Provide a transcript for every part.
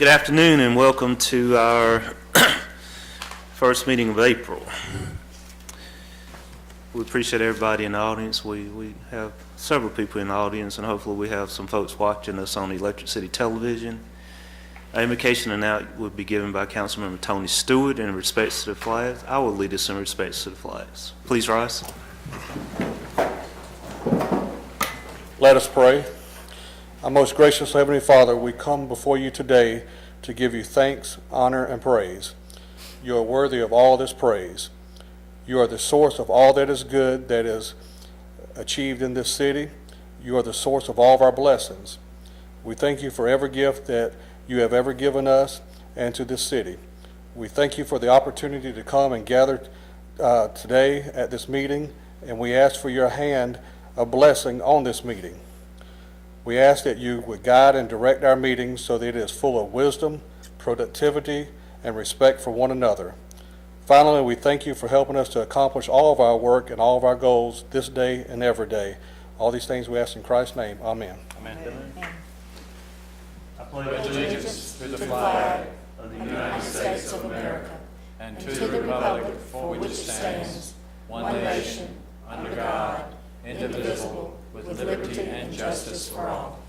Good afternoon and welcome to our first meeting of April. We appreciate everybody in the audience. We have several people in the audience, and hopefully we have some folks watching us on Electric City Television. Our invocation and out will be given by Councilman Tony Stewart in respects to the flags. I will lead us in respects to the flags. Please rise. Let us pray. Our most gracious Heavenly Father, we come before you today to give you thanks, honor, and praise. You are worthy of all this praise. You are the source of all that is good that is achieved in this city. You are the source of all of our blessings. We thank you for every gift that you have ever given us and to this city. We thank you for the opportunity to come and gather today at this meeting, and we ask for your hand of blessing on this meeting. We ask that you would guide and direct our meetings so that it is full of wisdom, productivity, and respect for one another. Finally, we thank you for helping us to accomplish all of our work and all of our goals this day and every day. All these things we ask in Christ's name. Amen. Amen. Amen. I pledge allegiance to the flag of the United States of America and to the republic for which it stands, one nation, under God, indivisible, with liberty and justice for all.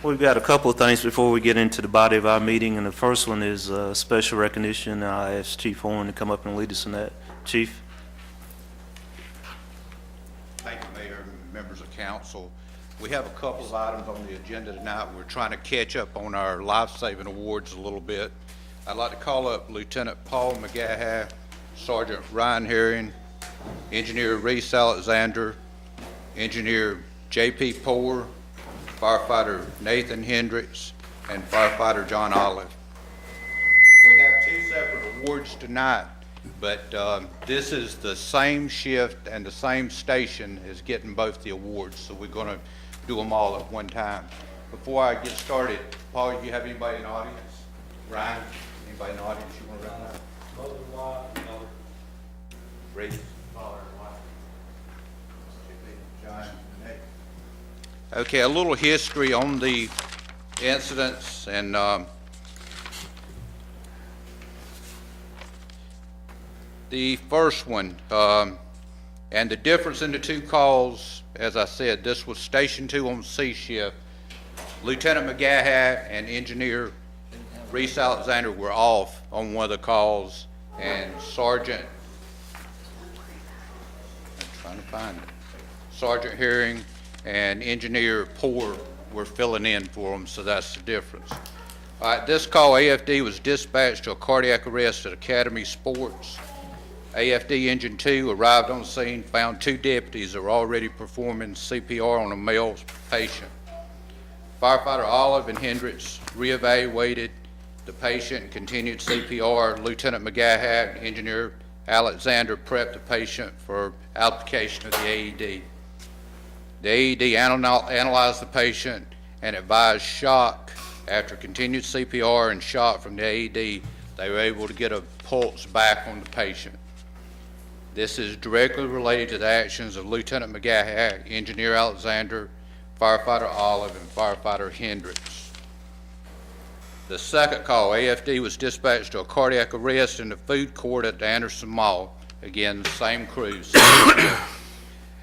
We've got a couple of things before we get into the body of our meeting, and the first one is special recognition. I asked Chief Horn to come up and lead us in that. Chief? Thank you, Mayor and members of council. We have a couple of items on the agenda tonight. We're trying to catch up on our life-saving awards a little bit. I'd like to call up Lieutenant Paul McGaha, Sergeant Ryan Herring, Engineer Reese Alexander, Engineer J.P. Poore, Firefighter Nathan Hendrix, and Firefighter John Olive. We have two separate awards tonight, but this is the same shift and the same station as getting both the awards, so we're going to do them all at one time. Before I get started, Paul, do you have anybody in the audience? Ryan, anybody in the audience you want to run out? Mother and wife, mother. Reese? Father and wife. John and Nate. Okay, a little history on the incidents, and the first one, and the difference in the two calls, as I said, this was Station 2 on C shift. Lieutenant McGaha and Engineer Reese Alexander were off on one of the calls, and Sergeant Herring and Engineer Poore were filling in for them, so that's the difference. All right, this call, AFD was dispatched to a cardiac arrest at Academy Sports. AFD Engine 2 arrived on the scene, found two deputies that were already performing CPR on a male patient. Firefighter Olive and Hendrix reevaluated the patient and continued CPR. Lieutenant McGaha and Engineer Alexander prepped the patient for application of the AED. The AED analyzed the patient and advised shock. After continued CPR and shock from the AED, they were able to get a pulse back on the patient. This is directly related to the actions of Lieutenant McGaha, Engineer Alexander, Firefighter Olive, and Firefighter Hendrix. The second call, AFD was dispatched to a cardiac arrest in the food court at the Anderson Mall. Again, the same crew.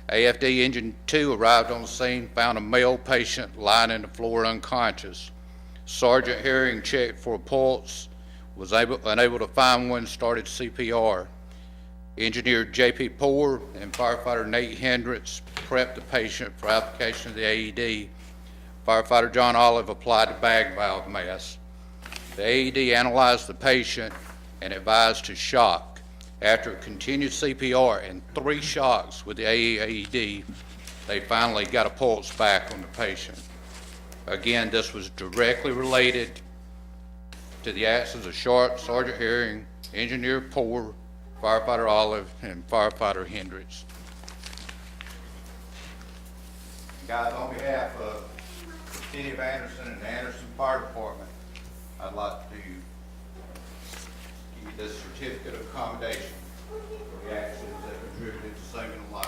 AFD Engine 2 arrived on the scene, found a male patient lying on the floor unconscious. Sergeant Herring checked for a pulse, was unable to find one, started CPR. Engineer J.P. Poore and Firefighter Nate Hendrix prepped the patient for application of the AED. Firefighter John Olive applied the bag valve mask. The AED analyzed the patient and advised to shock. After continued CPR and 3 shocks with the AED, they finally got a pulse back on the patient. Again, this was directly related to the actions of Sergeant Herring, Engineer Poore, Firefighter Olive, and Firefighter Hendrix. Guys, on behalf of the City of Anderson and the Anderson Fire Department, I'd like to give you this certificate of accommodation. for the actions that contributed to saving a life.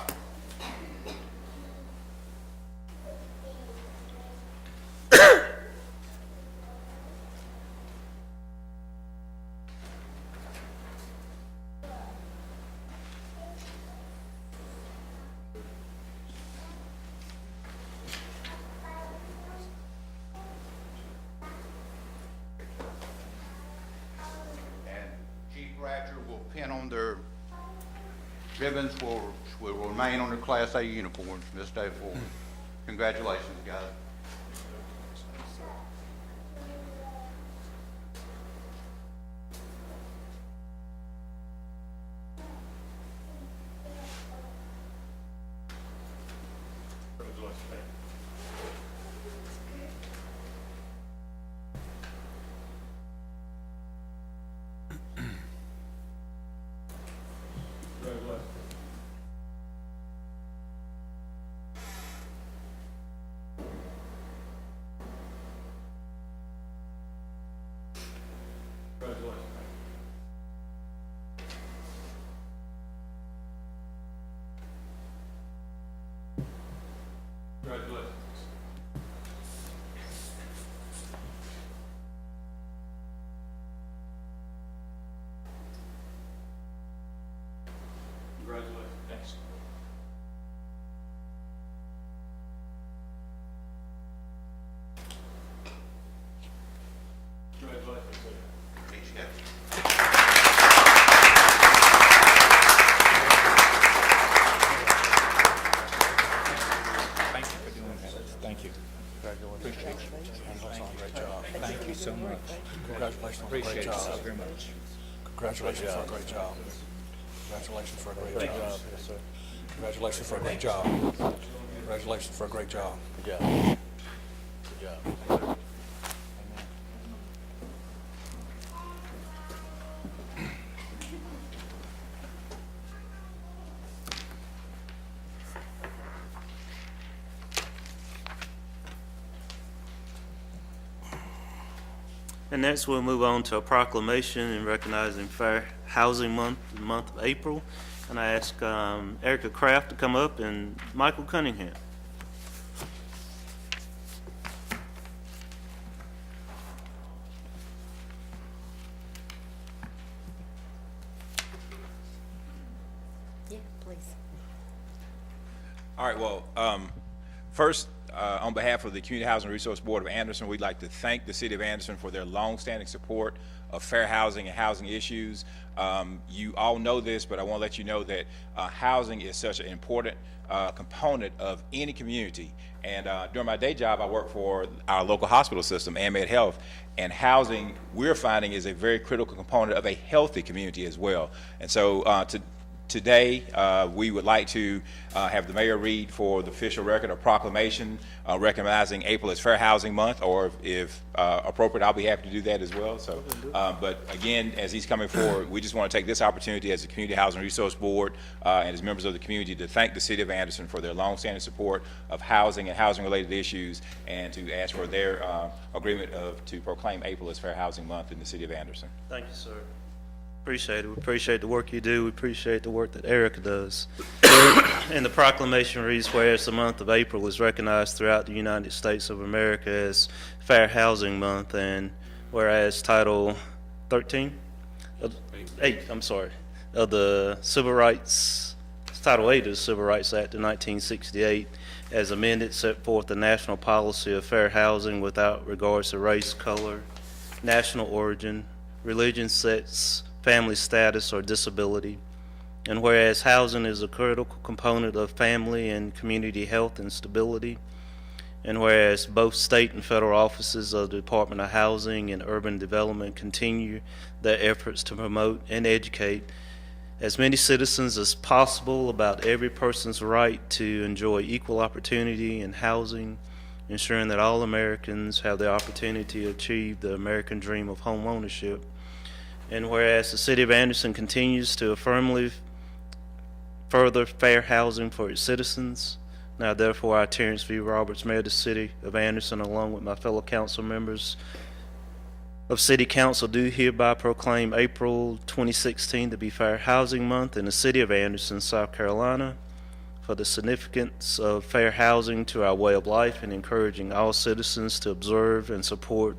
Will pin on their ribbons will remain on their Class A uniforms from this day forward. Congratulations, guys. Thanks. Thank you for doing that. Thank you. Appreciate you. Great job. Thank you so much. Congratulations on a great Appreciate it so job. very much. Congratulations for a great job. Congratulations for a great job. Congratulations for a great job. Congratulations for a great job. Good job. Good job. And next, we'll move on to a proclamation in recognizing Fair Housing Month, the month of April. And I ask Erica Kraft to come up and Michael Cunningham. Yeah, please. All right, well, first, on behalf of the Community Housing Resource Board of Anderson, we'd like to thank the City of Anderson for their longstanding support of fair housing and housing issues. You all know this, but I want to let you know that housing is such an important component of any community. And during my day job, I work for our local hospital system, AMED Health, and housing, we're finding, is a very critical component of a healthy community as well. And so today, we would like to have the mayor read for the official record a proclamation recognizing April as Fair Housing Month, or if appropriate, I'll be happy to do that as well. So, but again, as he's coming forward, we just want to take this opportunity as the Community Housing Resource Board and as members of the community to thank the City of Anderson for their longstanding support of housing and housing-related issues, and to ask for their agreement to proclaim April as Fair Housing Month in the City of Anderson. Thank you, sir. Appreciate it. We appreciate the work you do. We appreciate the work that Erica does. And the proclamation reads, whereas the month of April is recognized throughout the United States of America as Fair Housing Month, and whereas Title 8, of the Civil Rights, Title 8 of the Civil Rights Act of 1968, as amended, set forth the national policy of fair housing without regards to race, color, national origin, religion, sex, family status, or disability. And whereas housing is a critical component of family and community health and stability, and whereas both state and federal offices of the Department of Housing and Urban Development continue their efforts to promote and educate as many citizens as possible about every person's right to enjoy equal opportunity in housing, ensuring that all Americans have the opportunity to achieve the American dream of home ownership. And whereas the City of Anderson continues to firmly further fair housing for its citizens, now therefore I, Terrence V. Roberts, Mayor of the City of Anderson, along with my fellow council members, of City Council do hereby proclaim April 2016 to be Fair Housing Month in the city of Anderson, South Carolina, for the significance of fair housing to our way of life and encouraging all citizens to observe and support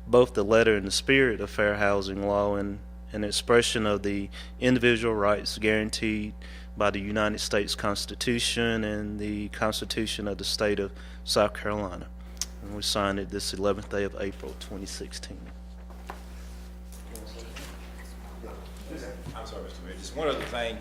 both the letter and the spirit of fair housing law and an expression of the individual rights guaranteed by the United States Constitution and the Constitution of the state of South Carolina. And we signed it this 11th day of April 2016. I'm sorry, Mr. Mayor. Just one other thing.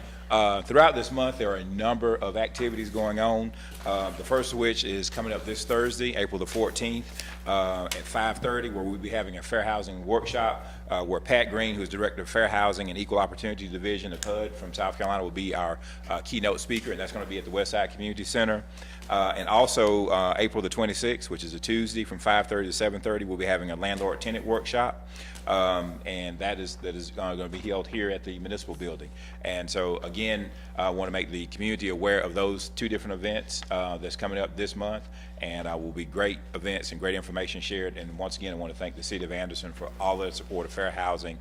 Throughout this month, there are a number of activities going on. The first of which is coming up this Thursday, April the 14th, at 5:30, where we'll be having a fair housing workshop, where Pat Green, who is Director of Fair Housing and Equal Opportunity Division of HUD from South Carolina, will be our keynote speaker, and that's going to be at the Westside Community Center. And also, April the 26th, which is a Tuesday, from 5:30 to 7:30, we'll be having a landlord-tenant workshop. And that is going to be held here at the municipal building. And so again, I want to make the community aware of those two different events that's coming up this month, and will be great events and great information shared. And once again, I want to thank the City of Anderson for all their support of fair housing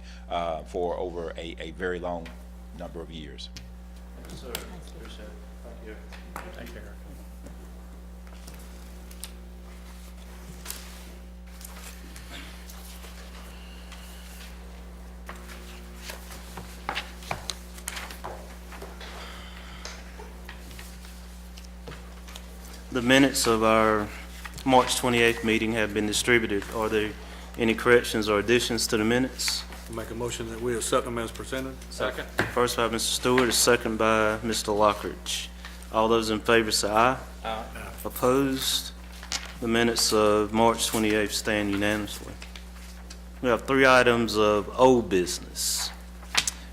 for over a very long number of years. Yes, sir. Appreciate it. Thank you. Thank you, Eric. The minutes of our March 28th meeting have been distributed. Are there any corrections or additions to the minutes? Make a motion that we accept them as presented. Second. First by Mr. Stewart, a second by Mr. Lockridge. All those in favor say aye. Aye. Opposed? The minutes of March 28th stand unanimously. We have 3 items of old business.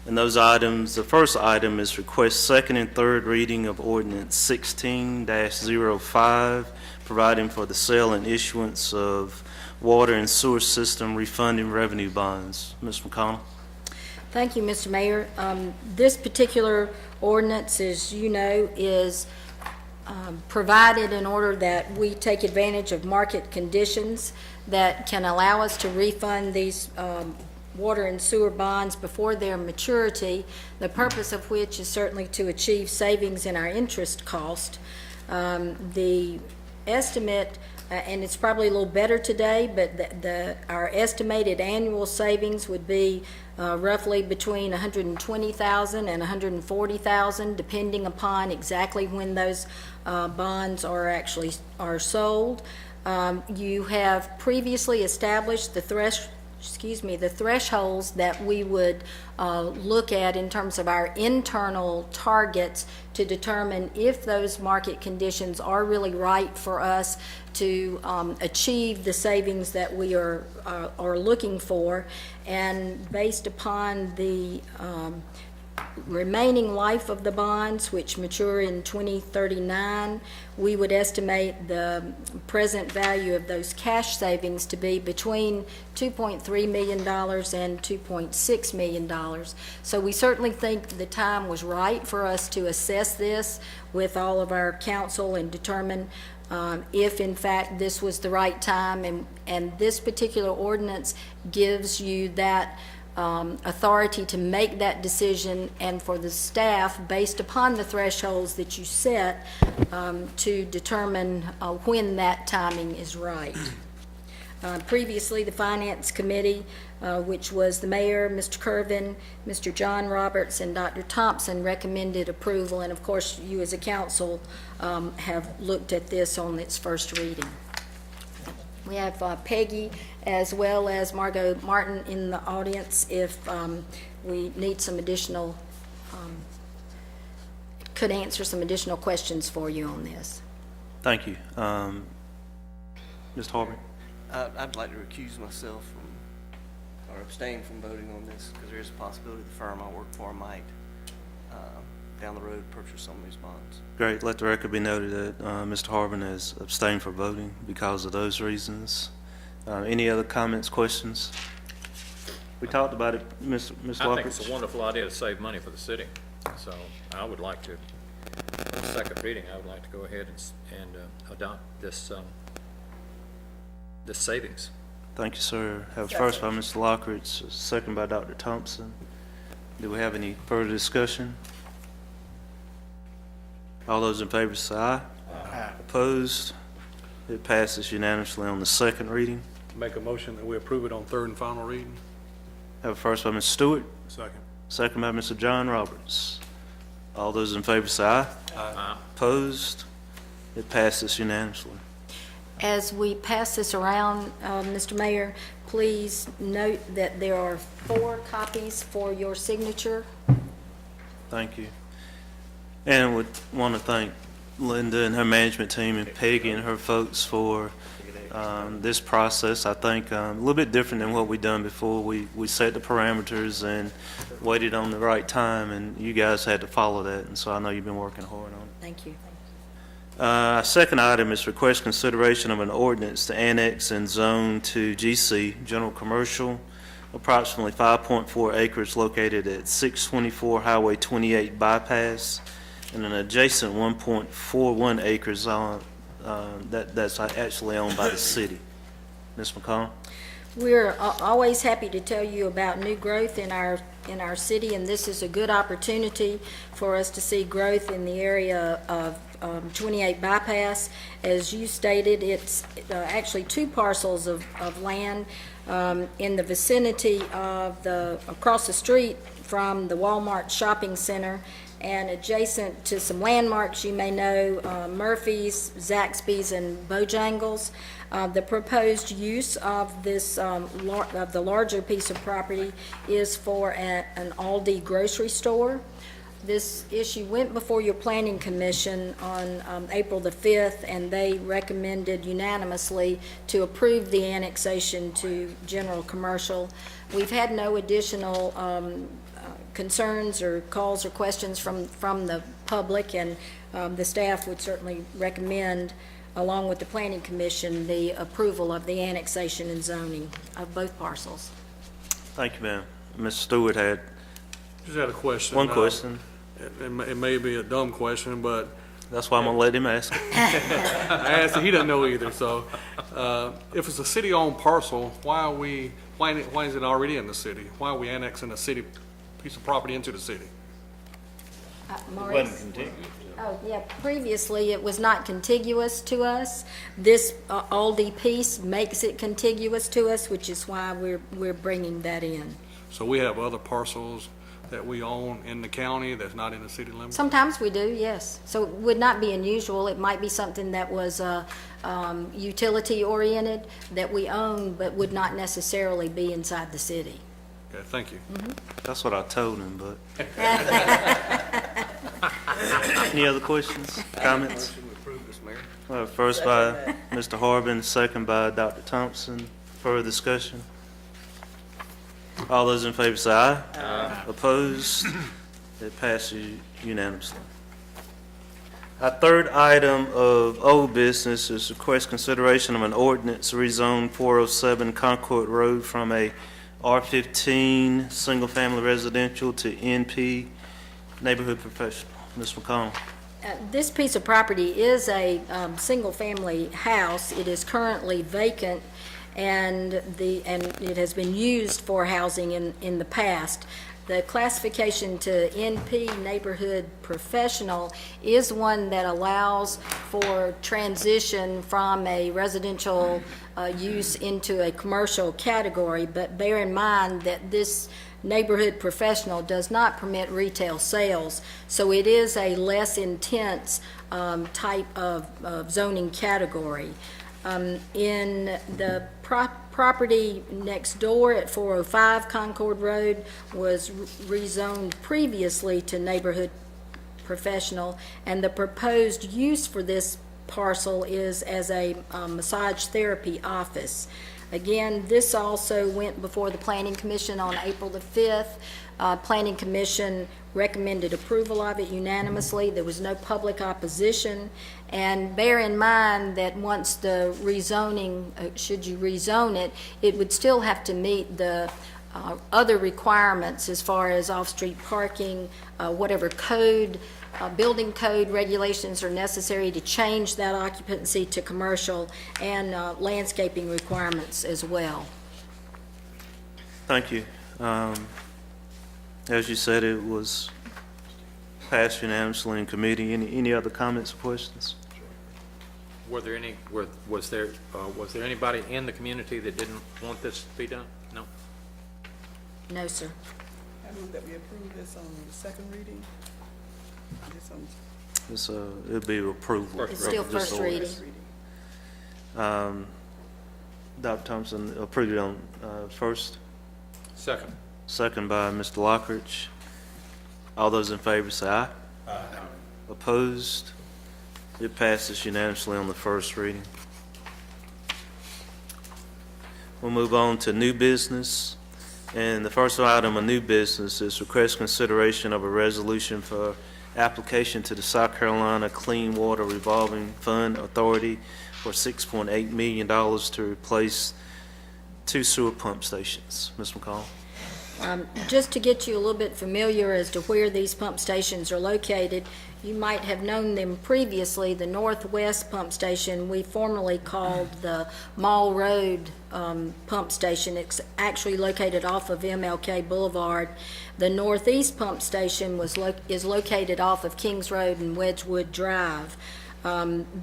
And those items, the first item is request second and third reading of Ordinance 16-05, providing for the sale and issuance of water and sewer system refunding revenue bonds. Ms. McConnell? Thank you, Mr. Mayor. This particular ordinance, as you know, is provided in order that we take advantage of market conditions that can allow us to refund these water and sewer bonds before their maturity, the purpose of which is certainly to achieve savings in our interest cost. The estimate, and it's probably a little better today, but our estimated annual savings would be roughly between $120,000 and $140,000, depending upon exactly when those bonds are sold. You have previously established the thresholds that we would look at in terms of our internal targets to determine if those market conditions are really right for us to achieve the savings that we are looking for. And based upon the remaining life of the bonds, which mature in 2039, we would estimate the present value of those cash savings to be between $2.3 million and $2.6 million. So we certainly think the time was right for us to assess this with all of our counsel and determine if in fact this was the right time, and this particular ordinance gives you that authority to make that decision, and for the staff, based upon the thresholds that you set, to determine when that timing is right. Previously, the Finance Committee, which was the Mayor, Mr. Kervin, Mr. John Roberts, and Dr. Thompson, recommended approval, and of course, you as a council have looked at this on its first reading. We have Peggy as well as Margot Martin in the audience if we need some additional, could answer some additional questions for you on this. Thank you. Mr. Harvey? I'd like to recuse myself from, or abstain from voting on this, because there is a possibility the firm I work for might, down the road, purchase some of these bonds. Great. Let the record be noted that Mr. Harvin has abstained from voting because of those reasons. Any other comments, questions? We talked about it, Ms. I Lockridge. think it's a wonderful idea to save money for the city. So I would like to, on second reading, I would like to go ahead and adopt this, this savings. Thank you, sir. Have a first by Mr. Lockridge, a second by Dr. Thompson. Do we have any further discussion? All those in favor say aye. Aye. Opposed? It passes unanimously on the second reading. Make a motion that we approve it on third and final reading. Have a first by Mr. Stewart, Second. second by Mr. John Roberts. All those in favor say aye. Aye. Opposed? It passes unanimously. As we pass this around, Mr. Mayor, please note that there are 4 copies for your signature. Thank you. And would want to thank Linda and her management team and Peggy and her folks for this process. I think a little bit different than what we've done before. We set the parameters and waited on the right time, and you guys had to follow that, and so I know you've been working hard on it. Thank you. Second item is request consideration of an ordinance to annex and zone to GC, General Commercial, approximately 5.4 acres located at 624 Highway 28 bypass, and an adjacent 1.41 acres on that's actually owned by the city. Ms. McConnell? We're always happy to tell you about new growth in our city, and this is a good opportunity for us to see growth in the area of 28 bypass. As you stated, it's actually 2 parcels of land in the vicinity of across the street from the Walmart shopping center, and adjacent to some landmarks you may know, Murphy's, Zaxby's, and Bojangles. The proposed use of this, of the larger piece of property is for an Aldi grocery store. This issue went before your Planning Commission on April the 5th, and they recommended unanimously to approve the annexation to General Commercial. We've had no additional concerns or calls or questions from the public, and the staff would certainly recommend, along with the Planning Commission, the approval of the annexation and zoning of both parcels. Thank you, ma'am. Mr. Stewart had Just had a question. one question. It may be a dumb question, but That's why I'm going to let him ask it. I asked him, he doesn't know either. So if it's a city-owned parcel, why is it already in the city? Why are we annexing a city piece of property into the city? Maurice? Oh, yeah, previously it was not contiguous to us. This Aldi piece makes it contiguous to us, which is why we're bringing that in. So we have other parcels that we own in the county that's not in the city limits? Sometimes we do, yes. So it would not be unusual. It might be something that was utility-oriented that we own, but would not necessarily be inside the city. Okay, thank you. That's what I told him, but. Any other questions, comments? Motion to approve this, Mayor. First by Mr. Harbin, second by Dr. Thompson. Further discussion? All those in favor say aye. Aye. Opposed? It passes unanimously. Our third item of old business is request consideration of an ordinance rezone 407 Concord Road from a R15 single-family residential to NP neighborhood professional. Ms. McConnell. This piece of property is a single-family house. It is currently vacant, and it has been used for housing in the past. The classification to NP, neighborhood professional, is one that allows for transition from a residential use into a commercial category, but bear in mind that this neighborhood professional does not permit retail sales, so it is a less intense type of zoning category. In the property next door at 405 Concord Road was rezoned previously to neighborhood professional, and the proposed use for this parcel is as a massage therapy office. Again, this also went before the Planning Commission on April the 5th. Planning Commission recommended approval of it unanimously. There was no public opposition. And bear in mind that once the rezoning, should you rezone it, it would still have to meet the other requirements as far as off-street parking, whatever code building code regulations are necessary to change that occupancy to commercial, and landscaping requirements as well. Thank you. As you said, it was passed unanimously in committee. Any other comments or questions? Were there any, was there anybody in the community that didn't want this to be done? No? No, sir. I move that we approve this on second reading. This on It's, it'd be approval. First It's still of this first reading. first reading. Dr. Thompson approved it on first, Second. second by Mr. Lockridge. All those in favor say aye. Aye. Opposed? It passes unanimously on the first reading. We'll move on to new business. And the first item of new business is request consideration of a resolution for application to the South Carolina Clean Water Revolving Fund Authority for $6.8 million to replace 2 sewer pump stations. Ms. McCall? Just to get you a little bit familiar as to where these pump stations are located, you might have known them previously. The northwest pump station we formerly called the Mall Road pump station. It's actually located off of MLK Boulevard. The northeast pump station is located off of Kings Road and Wedgwood Drive.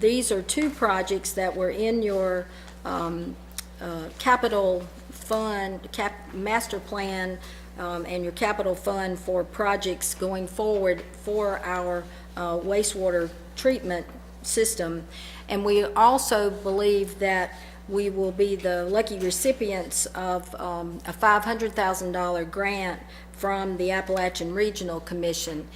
These are 2 projects that were in your capital fund, master plan, and your capital fund for projects going forward for our wastewater treatment system. And we also believe that we will be the lucky recipients of a $500,000 grant from the Appalachian Regional Commission.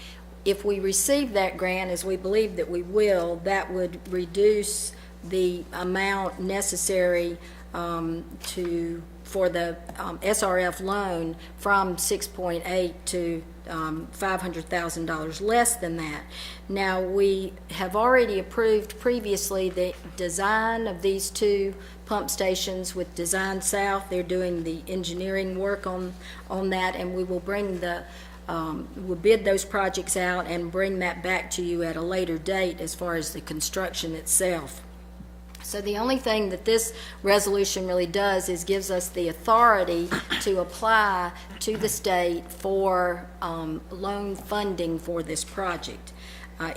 If we receive that grant, as we believe that we will, that would reduce the amount necessary for the SRF loan from 6.8 to $500,000 less than that. Now, we have already approved previously the design of these 2 pump stations with Design South. They're doing the engineering work on that, and we will bring we'll bid those projects out and bring that back to you at a later date as far as the construction itself. So the only thing that this resolution really does is gives us the authority to apply to the state for loan funding for this project.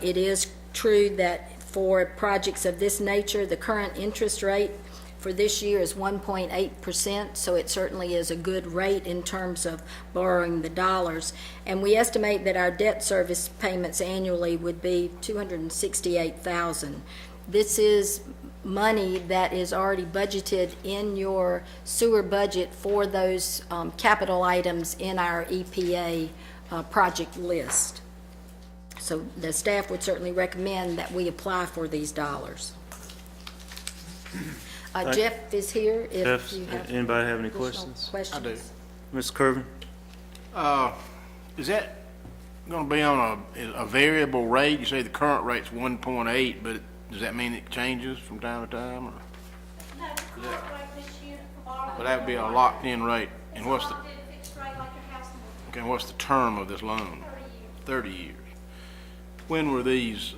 It is true that for projects of this nature, the current interest rate for this year is 1.8%, so it certainly is a good rate in terms of borrowing the dollars. And we estimate that our debt service payments annually would be $268,000. This is money that is already budgeted in your sewer budget for those capital items in our EPA project list. So the staff would certainly recommend that we apply for these dollars. Jeff is here if Jeff, you have anybody have any additional questions? I do. Mr. Kirby? Is that going to be on a variable rate? You say the current rate's 1.8, but does that mean it changes from time to time? Or? No, the current rate this year for borrowing. But that would be a locked-in rate. And what's the, Locked in fixed rate like your house mortgage, okay, what's the term of this loan? 30 years. 30 years. When were these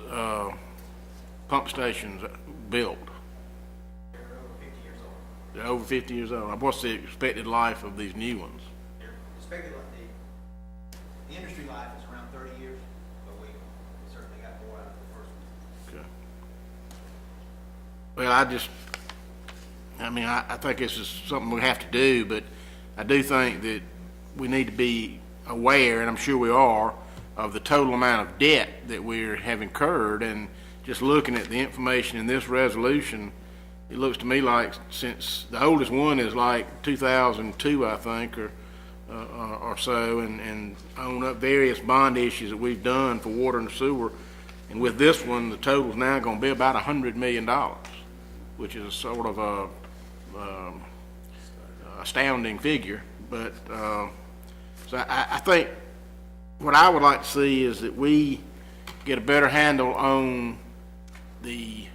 pump stations built? They're over 50 years old. What's the expected life of these new ones? Expected life, the industry life is around 30 years, but we certainly got more out of the first one. Okay. Well, I think this is something we have to do, but I do think that we need to be aware, and I'm sure we are, of the total amount of debt that we have incurred. And just looking at the information in this resolution, it looks to me like since the oldest one is like 2002, I think, or so, and on up various bond issues that we've done for water and sewer. And with this one, the total's now going to be about $100 million, which is sort of a astounding figure. But so I think what I would like to see is that we get a better handle on the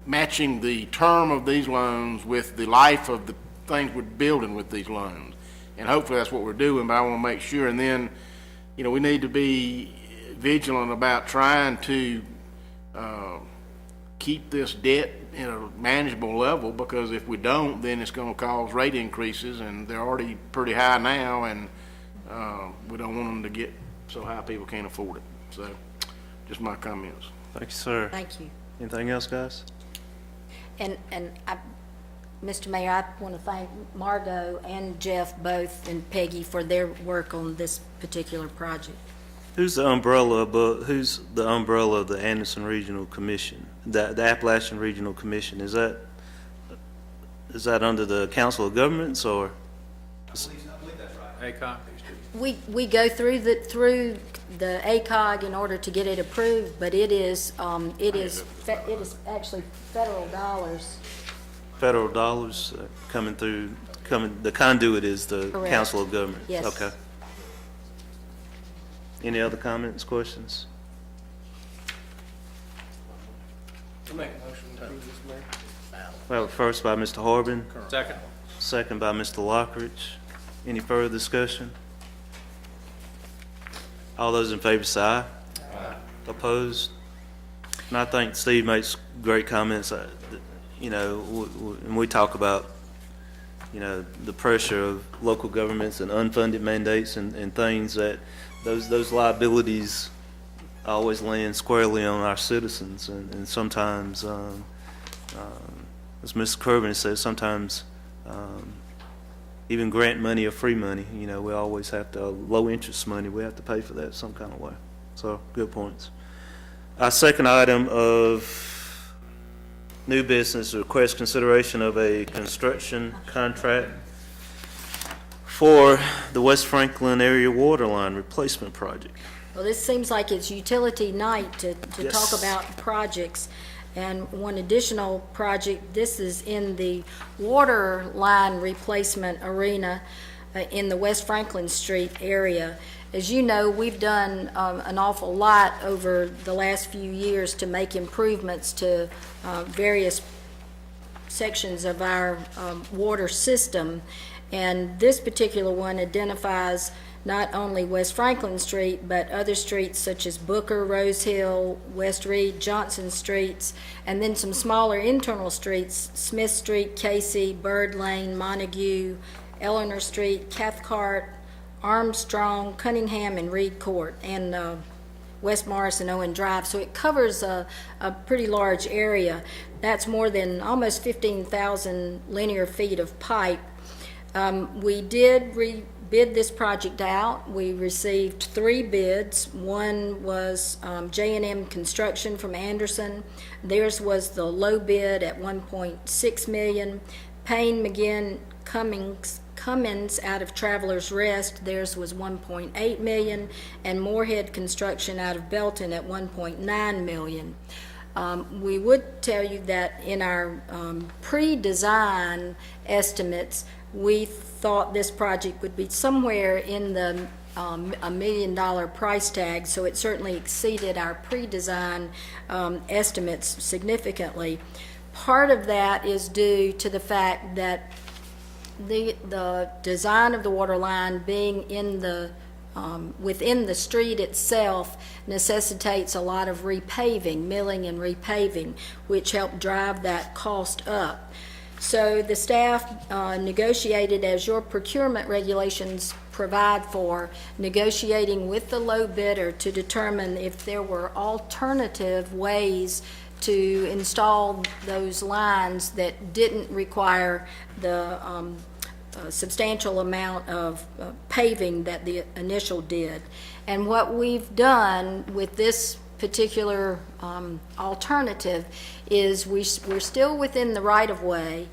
matching the term of these loans with the life of the things we're building with these loans. And hopefully that's what we're doing, but I want to make sure. And then, we need to be vigilant about trying to keep this debt in a manageable level, because if we don't, then it's gonna cause rate increases, and they're already pretty high now, and we don't want them to get so high people can't afford it. So, just my comments. Thank you, sir. Thank you. Anything else, guys? And Mr. Mayor, I want to thank Margot and Jeff both and Peggy for their work on this particular project. Who's the umbrella of the Anderson Regional Commission, the Appalachian Regional Commission? Is that under the Council of Governments, or? I believe that's right. ACOG? We go through the ACOG in order to get it approved, but it is actually federal dollars. Federal dollars coming through, the conduit is the Correct. Council of Governments? Yes. Okay. Any other comments, questions? I make a motion to approve this, Mayor. Well, first by Mr. Harbin, Second. second by Mr. Lockridge. Any further discussion? All those in favor say aye. Aye. Opposed? And I think Steve makes great comments. And we talk about, the pressure of local governments and unfunded mandates and things that those liabilities always land squarely on our citizens. And sometimes, as Mr. Kervin says, sometimes even grant money or free money, we always have to, low interest money, we have to pay for that some kind of way. So, good points. Our second item of new business, request consideration of a construction contract for the West Franklin area water line replacement project. Well, this seems like it's utility night to Yes. talk about projects. And one additional project, this is in the water line replacement arena in the West Franklin Street area. As you know, we've done an awful lot over the last few years to make improvements to various sections of our water system. And this particular one identifies not only West Franklin Street, but other streets such as Booker, Rose Hill, West Reed, Johnson Streets, and then some smaller internal streets, Smith Street, Casey, Bird Lane, Montague, Eleanor Street, Cathcart, Armstrong, Cunningham, and Reed Court, and West Morris and Owen Drive. So it covers a pretty large area. That's more than almost 15,000 linear feet of pipe. We did bid this project out. We received 3 bids. One was J&M Construction from Anderson. Theirs was the low bid at $1.6 million. Payne, McGinn, Cummins out of Travelers Rest, theirs was $1.8 million, and Moorhead Construction out of Belton at $1.9 million. We would tell you that in our pre-design estimates, we thought this project would be somewhere in the $1 million price tag, so it certainly exceeded our pre-design estimates significantly. Part of that is due to the fact that the design of the water line being in the within the street itself necessitates a lot of repaving, milling and repaving, which help drive that cost up. So the staff negotiated, as your procurement regulations provide for, negotiating with the low bidder to determine if there were alternative ways to install those lines that didn't require the substantial amount of paving that the initial did. And what we've done with this particular alternative is we're still within the right-of-way,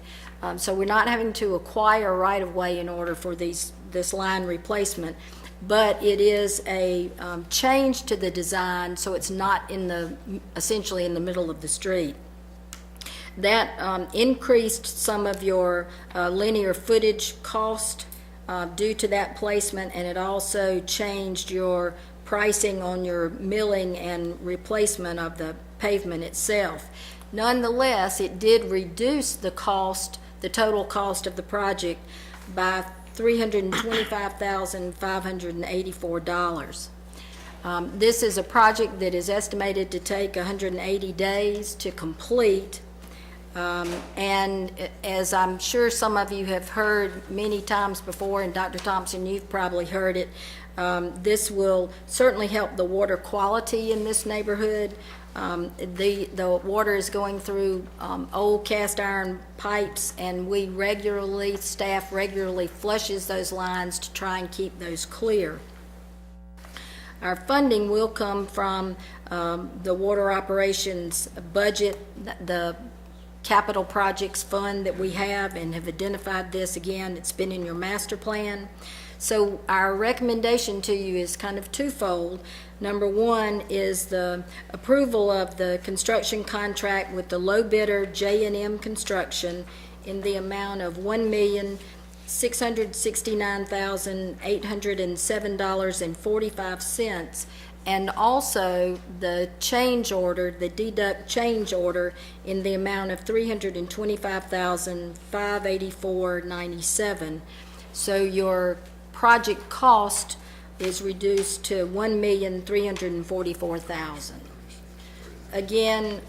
so we're not having to acquire right-of-way in order for this line replacement, but it is a change to the design, so it's not essentially in the middle of the street. That increased some of your linear footage cost due to that placement, and it also changed your pricing on your milling and replacement of the pavement itself. Nonetheless, it did reduce the cost, the total cost of the project, by $325,584. This is a project that is estimated to take 180 days to complete. And as I'm sure some of you have heard many times before, and Dr. Thompson, you've probably heard it, this will certainly help the water quality in this neighborhood. The water is going through old cast iron pipes, and staff regularly flushes those lines to try and keep those clear. Our funding will come from the water operations budget, the capital projects fund that we have, and have identified this. Again, it's been in your master plan. So our recommendation to you is kind of twofold. Number one is the approval of the construction contract with the low bidder J&M Construction in the amount of $1,669,807.45, and also the change order, the deduct change order, in the amount of $325,584.97. So your project cost is reduced to $1,344,000. Again,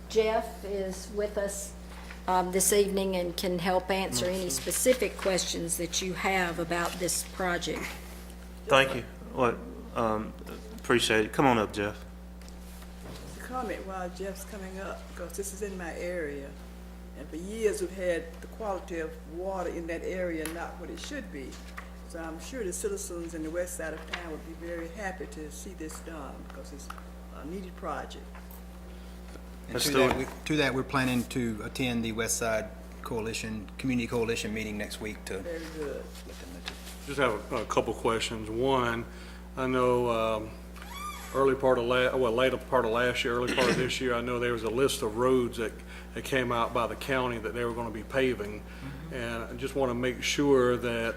Jeff is with us this evening and can help answer any specific questions that you have about this project. Thank you. Appreciate it. Come on up, Jeff. Comment while Jeff's coming up, because this is in my area. And for years, we've had the quality of water in that area not what it should be. So I'm sure the citizens in the west side of town would be very happy to see this done, because it's a needed project. And to that, we're planning to attend the West Side Coalition, Community Coalition meeting next week to Very good. let them know. Just have a couple questions. One, I know later part of last year, early part of this year, I know there was a list of roads that came out by the county that they were going to be paving. And I just want to make sure that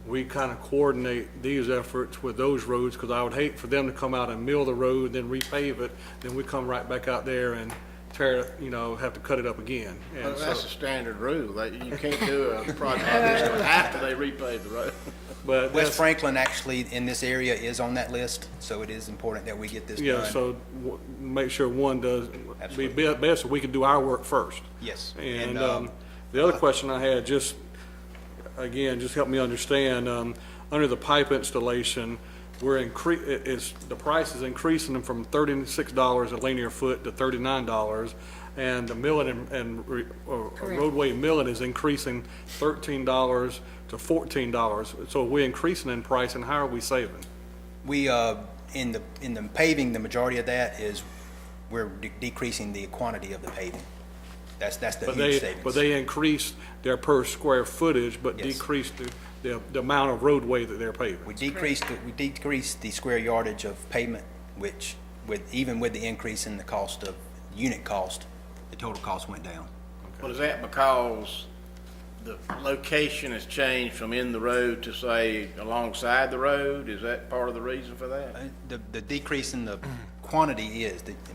we kind of coordinate these efforts with those roads, because I would hate for them to come out and mill the road, then repave it, then we come right back out there and tear it, have to cut it up again. And Well, that's a standard rule. You can't do a project like this after they repave the road. But West Franklin actually in this area is on that list, so it is important that we get this done. yeah, so make sure one does, be Absolutely. best if we can do our work first. Yes. And the other question I had, just help me understand, under the pipe installation, the price is increasing from $36 a linear foot to $39, and the milling and roadway milling is increasing $13 to $14. So we're increasing in price, and how are we saving? We, in the paving, the majority of that is we're decreasing the quantity of the paving. That's the huge savings. But they increased their per square footage, but Yes. decreased the amount of roadway that they're paving. We decreased the square yardage of pavement, which even with the increase in the cost of unit cost, the total cost went down. Well, is that because the location has changed from in the road to, say, alongside the road? Is that part of the reason for that? The decrease in the quantity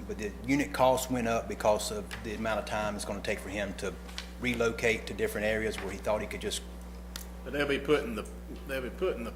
but the unit cost went up because of the amount of time it's going to take for him to relocate to different areas where he thought he could just. But they'll be putting the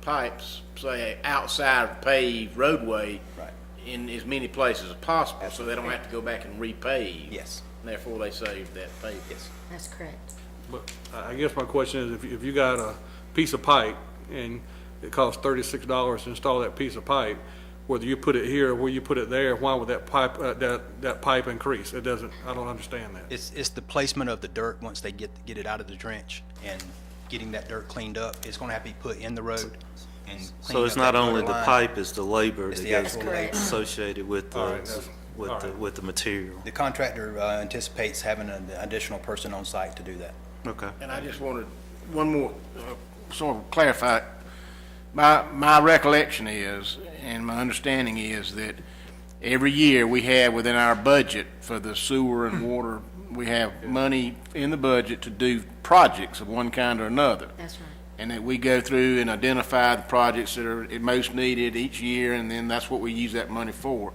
pipes, say, outside of the paved roadway. Right. In as many places as possible, so they don't have to go back and repave. Yes. And therefore, they save that paving. Yes. That's correct. But I guess my question is, if you got a piece of pipe and it costs $36 to install that piece of pipe, whether you put it here or where you put it there, why would that pipe that pipe increase? It doesn't. I don't understand that. It's the placement of the dirt once they get it out of the trench and getting that dirt cleaned up. It's going to have to be put in the road and cleaned So it's up not that only water the line. pipe, it's the labor It's that the gets actual Correct. labor. associated with All right, with the material. The contractor anticipates having an additional person on site to do that. Okay. And I just wanted one more, sort of clarify. My recollection is, and my understanding is that every year we have within our budget for the sewer and water, we have money in the budget to do projects of one kind or another. That's right. And that we go through and identify the projects that are most needed each year, and then that's what we use that money for.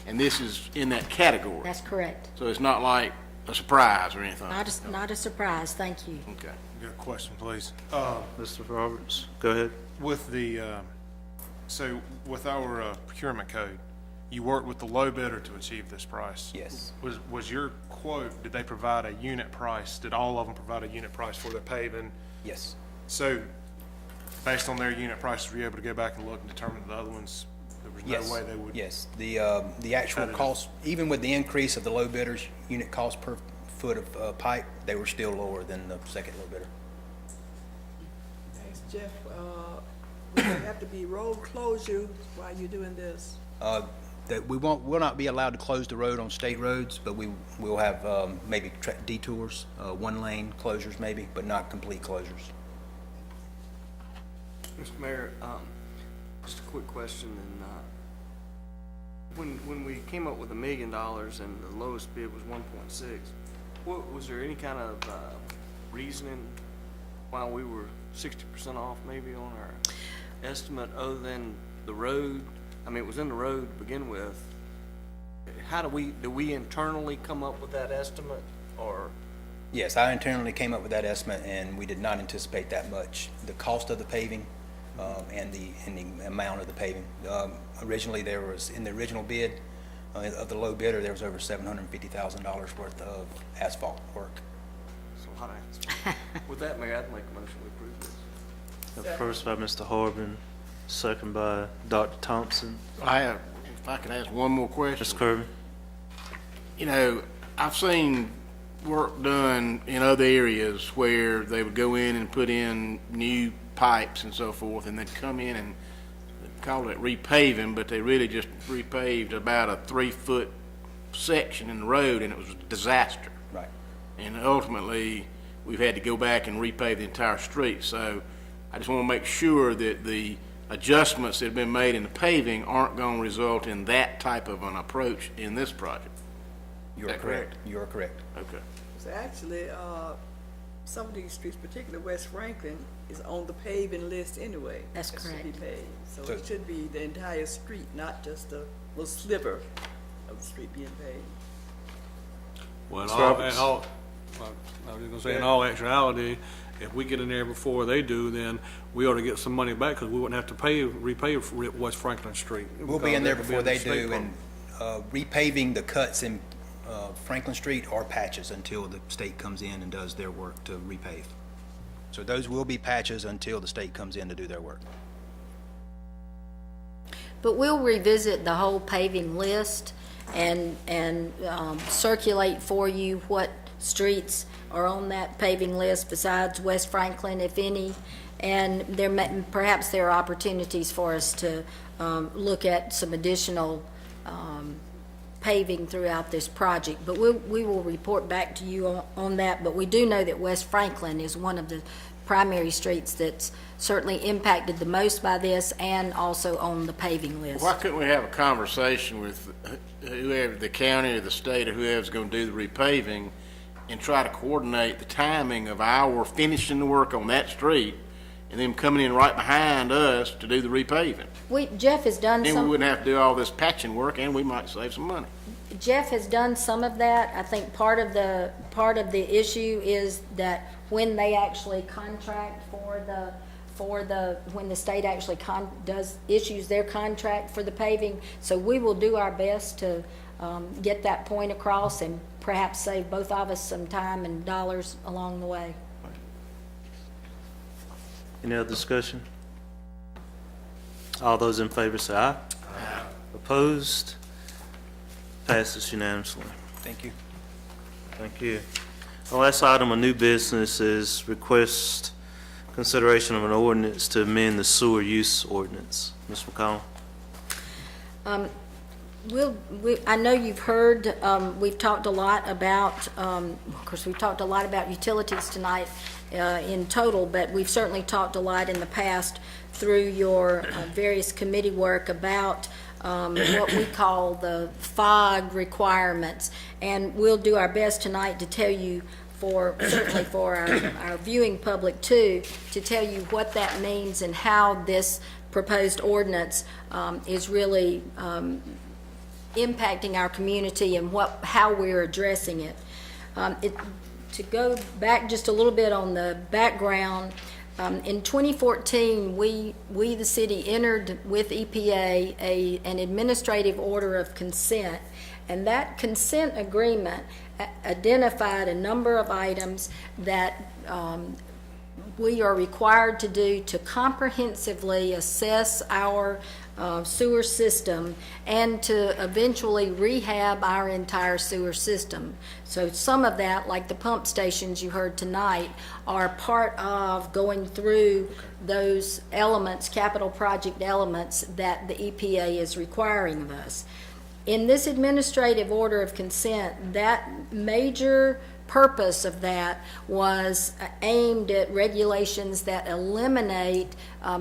And this is in that category. That's correct. So it's not like a surprise or anything. Not a surprise. Thank you. Okay. Got a question, please. Mr. Roberts, go ahead. With the So with our procurement code, you worked with the low bidder to achieve this price? Yes. Was your quote, did they provide a unit price? Did all of them provide a unit price for their paving? Yes. So based on their unit prices, were you able to go back and look and determine the other ones? There was Yes. no way they would? Yes. The actual cost, even with the increase of the low bidders, unit cost per foot of pipe, they were still lower than the second low bidder. Thanks, Jeff. Will there have to be road closure while you're doing this? That will not be allowed to close the road on state roads, but we will have maybe detours, one lane closures maybe, but not complete closures. Mr. Mayor, just a quick question, and when we came up with $1 million and the lowest bid was 1.6, was there any kind of reasoning why we were 60% off maybe on our estimate other than the road? I mean, it was in the road to begin with. How do we internally come up with that estimate, or? Yes, I internally came up with that estimate, and we did not anticipate that much. The cost of the paving and the amount of the paving. Originally, there was, in the original bid of the low bidder, there was over $750,000 worth of asphalt work. So a lot of asphalt. With that, Mayor, I'd make a motion to approve this. First by Mr. Harbin, second by Dr. Thompson. If I could ask one more question. Mr. Kirby? You know, I've seen work done in other areas where they would go in and put in new pipes and so forth, and they'd come in and call it repaving, but they really just repaved about a 3-foot section in the road, and it was a disaster. Right. And ultimately, we've had to go back and repave the entire street. So I just want to make sure that the adjustments that have been made in the paving aren't going to result in that type of an approach in this project. You are correct. You are correct. Okay. So actually, some of these streets, particularly West Franklin, is on the paving list anyway. That's To be correct. paved. So it should be the entire street, not just a little sliver of the street being paved. Well, Ms. Roberts? I was just gonna say, in all actuality, if we get in there before they do, then we ought to get some money back, because we wouldn't have to repave West Franklin Street. We'll be in there before they State do, and repaving the cuts in Franklin Street are patches until the state comes in and does their work to repave. So those will be patches until the state comes in to do their work. But we'll revisit the whole paving list and circulate for you what streets are on that paving list besides West Franklin, if any. And perhaps there are opportunities for us to look at some additional paving throughout this project. But we will report back to you on that. But we do know that West Franklin is one of the primary streets that's certainly impacted the most by this, and also on the paving list. Why couldn't we have a conversation with whoever, the county or the state or whoever's going to do the repaving, and try to coordinate the timing of our finishing the work on that street and them coming in right behind us to do the repaving? Jeff has done Then we some. wouldn't have to do all this patching work, and we might save some money. Jeff has done some of that. I think part of the issue is that when they actually contract when the state actually issues their contract for the paving. So we will do our best to get that point across and perhaps save both of us some time and dollars along the way. Any other discussion? All those in favor say aye. Aye. Opposed? Passes unanimously. Thank you. Thank you. The last item of new business is request consideration of an ordinance to amend the sewer use ordinance. Ms. McCollum? I know you've heard, we've talked a lot about, of course, we've talked a lot about utilities tonight in total, but we've certainly talked a lot in the past through your various committee work about what we call the FOG requirements. And we'll do our best tonight to tell you, certainly for our viewing public too, to tell you what that means and how this proposed ordinance is really impacting our community and how we're addressing it. To go back just a little bit on the background, In 2014, we, the city, entered with EPA an administrative order of consent, and that consent agreement identified a number of items that we are required to do to comprehensively assess our sewer system and to eventually rehab our entire sewer system. So some of that, like the pump stations you heard tonight, are part of going through those elements, capital project elements, that the EPA is requiring of us. In this administrative order of consent, that major purpose of that was aimed at regulations that eliminate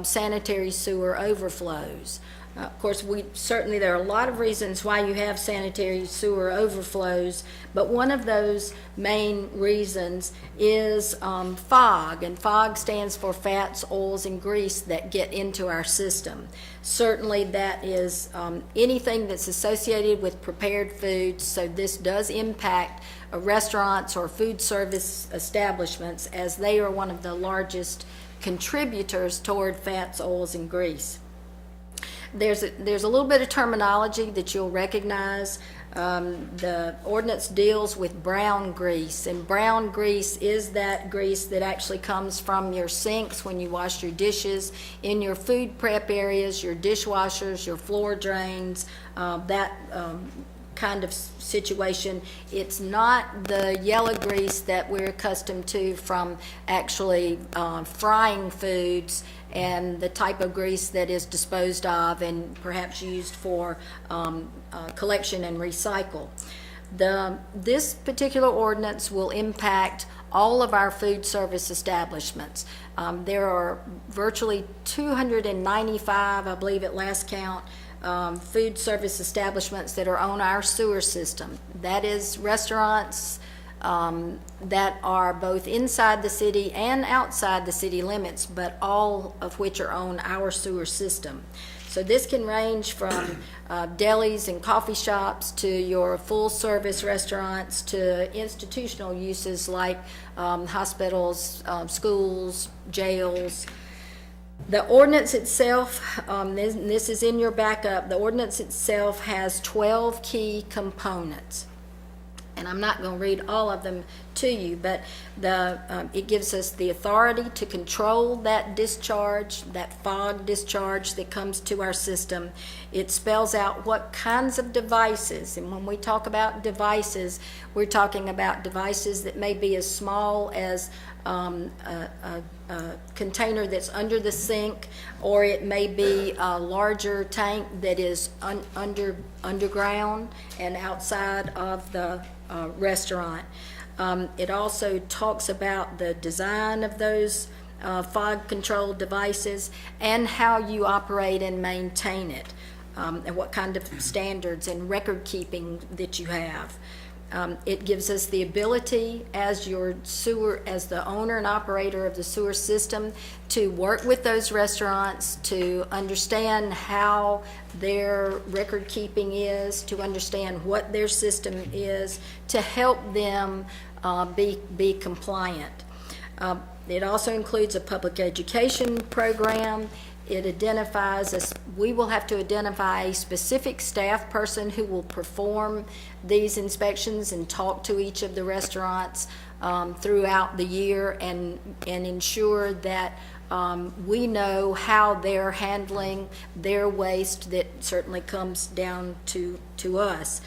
sanitary sewer overflows. Of course, there are a lot of reasons why you have sanitary sewer overflows, but one of those main reasons is FOG, and FOG stands for fats, oils, and grease that get into our system. Certainly that is anything that's associated with prepared foods, so this does impact restaurants or food service establishments, as they are one of the largest contributors toward fats, oils, and grease. There's a little bit of terminology that you'll recognize. The ordinance deals with brown grease, and brown grease is that grease that actually comes from your sinks when you wash your dishes, in your food prep areas, your dishwashers, your floor drains, that kind of situation. It's not the yellow grease that we're accustomed to from actually frying foods, and the type of grease that is disposed of and perhaps used for collection and recycle. This particular ordinance will impact all of our food service establishments. There are virtually 295, I believe at last count, food service establishments that are on our sewer system. That is restaurants that are both inside the city and outside the city limits, but all of which are on our sewer system. So this can range from delis and coffee shops to your full-service restaurants to institutional uses like hospitals, schools, jails. The ordinance itself, this is in your backup, the ordinance itself has 12 key components. And I'm not going to read all of them to you, but it gives us the authority to control that discharge, that FOG discharge that comes to our system. It spells out what kinds of devices, and when we talk about devices, we're talking about devices that may be as small as a container that's under the sink, or it may be a larger tank that is underground and outside of the restaurant. It also talks about the design of those fog control devices and how you operate and maintain it, and what kind of standards and record keeping that you have. It gives us the ability as the owner and operator of the sewer system to work with those restaurants, to understand how their record keeping is, to understand what their system is, to help them be compliant. It also includes a public education program. It identifies we will have to identify a specific staff person who will perform these inspections and talk to each of the restaurants throughout the year and ensure that we know how they're handling their waste that certainly comes down to us.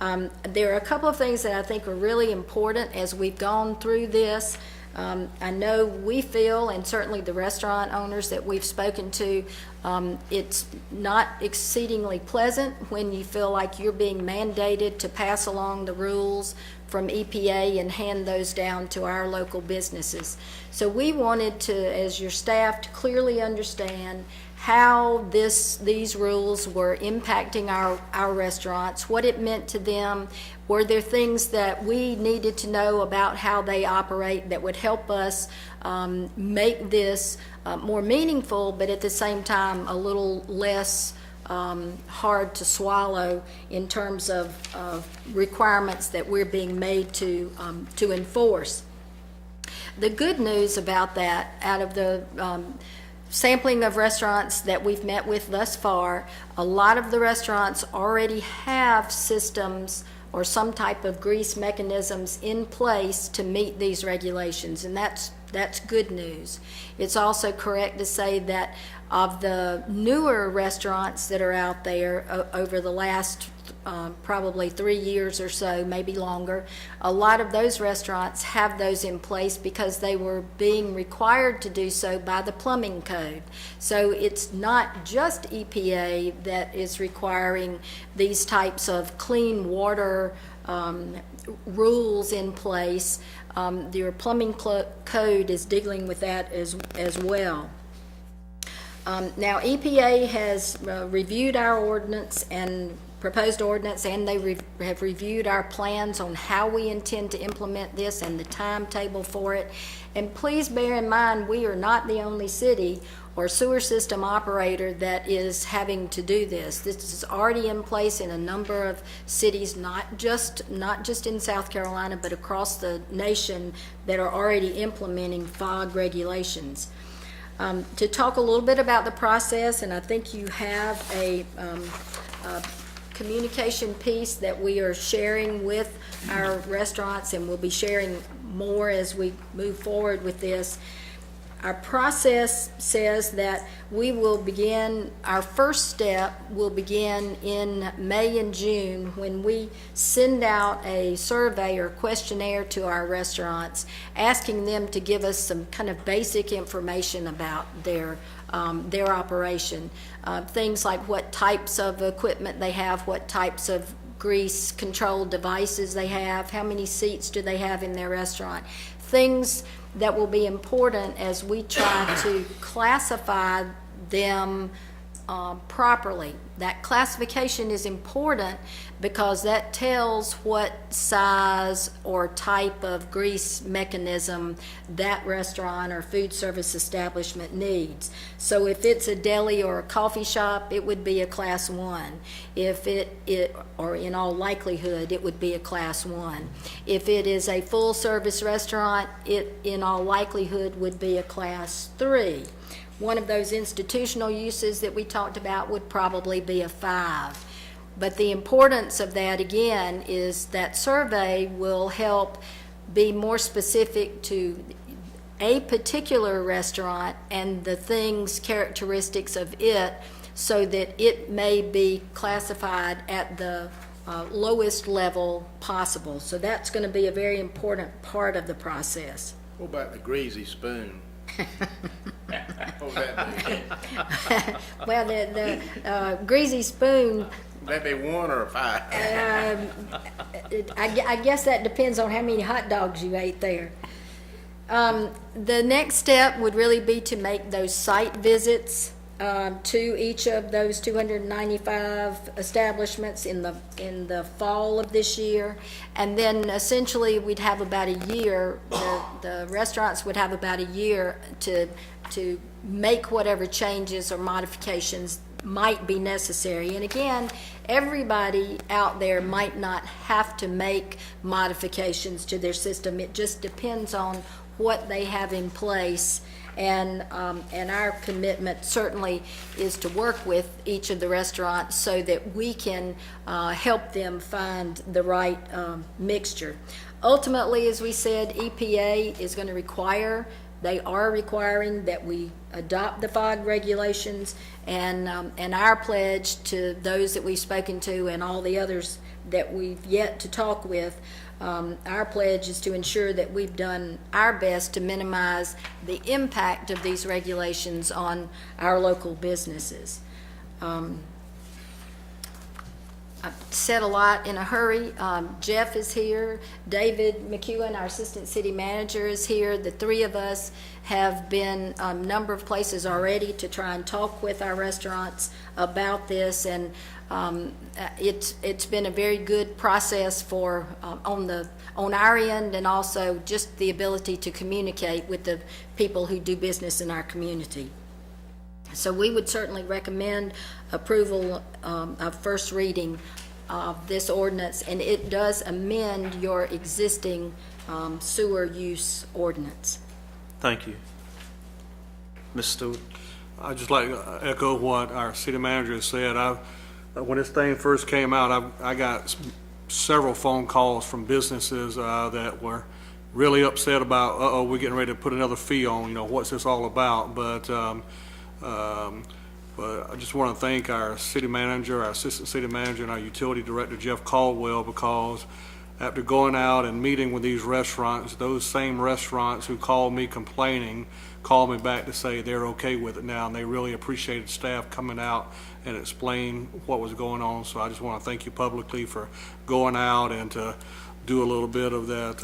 There are a couple of things that I think are really important as we've gone through this. I know we feel, and certainly the restaurant owners that we've spoken to, it's not exceedingly pleasant when you feel like you're being mandated to pass along the rules from EPA and hand those down to our local businesses. So we wanted to, as your staff, to clearly understand how these rules were impacting our restaurants, what it meant to them. Were there things that we needed to know about how they operate that would help us make this more meaningful, but at the same time a little less hard to swallow in terms of requirements that we're being made to enforce. The good news about that, out of the sampling of restaurants that we've met with thus far, a lot of the restaurants already have systems or some type of grease mechanisms in place to meet these regulations, and that's good news. It's also correct to say that of the newer restaurants that are out there over the last probably 3 years or so, maybe longer, a lot of those restaurants have those in place because they were being required to do so by the plumbing code. So it's not just EPA that is requiring these types of clean water rules in place. Your plumbing code is dealing with that as well. Now, EPA has reviewed our ordinance and proposed ordinance, and they have reviewed our plans on how we intend to implement this and the timetable for it. And please bear in mind, we are not the only city or sewer system operator that is having to do this. This is already in place in a number of cities, not just in South Carolina, but across the nation, that are already implementing FOG regulations. To talk a little bit about the process, and I think you have a communication piece that we are sharing with our restaurants, and we'll be sharing more as we move forward with this. Our process says that we will begin, our first step will begin in May and June when we send out a survey or questionnaire to our restaurants, asking them to give us some kind of basic information about their operation. Things like what types of equipment they have, what types of grease control devices they have, how many seats do they have in their restaurant. Things that will be important as we try to classify them properly. That classification is important because that tells what size or type of grease mechanism that restaurant or food service establishment needs. So if it's a deli or a coffee shop, it would be a class 1. If or in all likelihood, it would be a class 1. If it is a full service restaurant, it in all likelihood would be a class 3. One of those institutional uses that we talked about would probably be a 5. But the importance of that, again, is that survey will help be more specific to a particular restaurant and the things, characteristics of it, so that it may be classified at the lowest level possible. So that's going to be a very important part of the process. What about the greasy spoon? What would that be? Well, the greasy spoon, Would that be 1 or a 5? I guess that depends on how many hot dogs you ate there. The next step would really be to make those site visits to each of those 295 establishments in the fall of this year, and then essentially we'd have about a year. The restaurants would have about a year to make whatever changes or modifications might be necessary. And again, everybody out there might not have to make modifications to their system. It just depends on what they have in place. And our commitment certainly is to work with each of the restaurants so that we can help them find the right mixture. Ultimately, as we said, EPA is going to require, they are requiring that we adopt the FOG regulations, and our pledge to those that we've spoken to and all the others that we've yet to talk with, our pledge is to ensure that we've done our best to minimize the impact of these regulations on our local businesses. I've said a lot in a hurry. Jeff is here. David McEwen, our assistant city manager, is here. The three of us have been a number of places already to try and talk with our restaurants about this, and it's been a very good process for on our end, and also just the ability to communicate with the people who do business in our community. So we would certainly recommend approval of first reading of this ordinance, and it does amend your existing sewer use ordinance. Thank you. Ms. Stewart? I'd just like to echo what our city manager has said. When this thing first came out, I got several phone calls from businesses that were really upset about, we're getting ready to put another fee on, what's this all about? But I just want to thank our city manager, our assistant city manager, and our utility director, Jeff Caldwell, because after going out and meeting with these restaurants, those same restaurants who called me complaining called me back to say they're okay with it now, and they really appreciated staff coming out and explain what was going on. So I just want to thank you publicly for going out and to do a little bit of that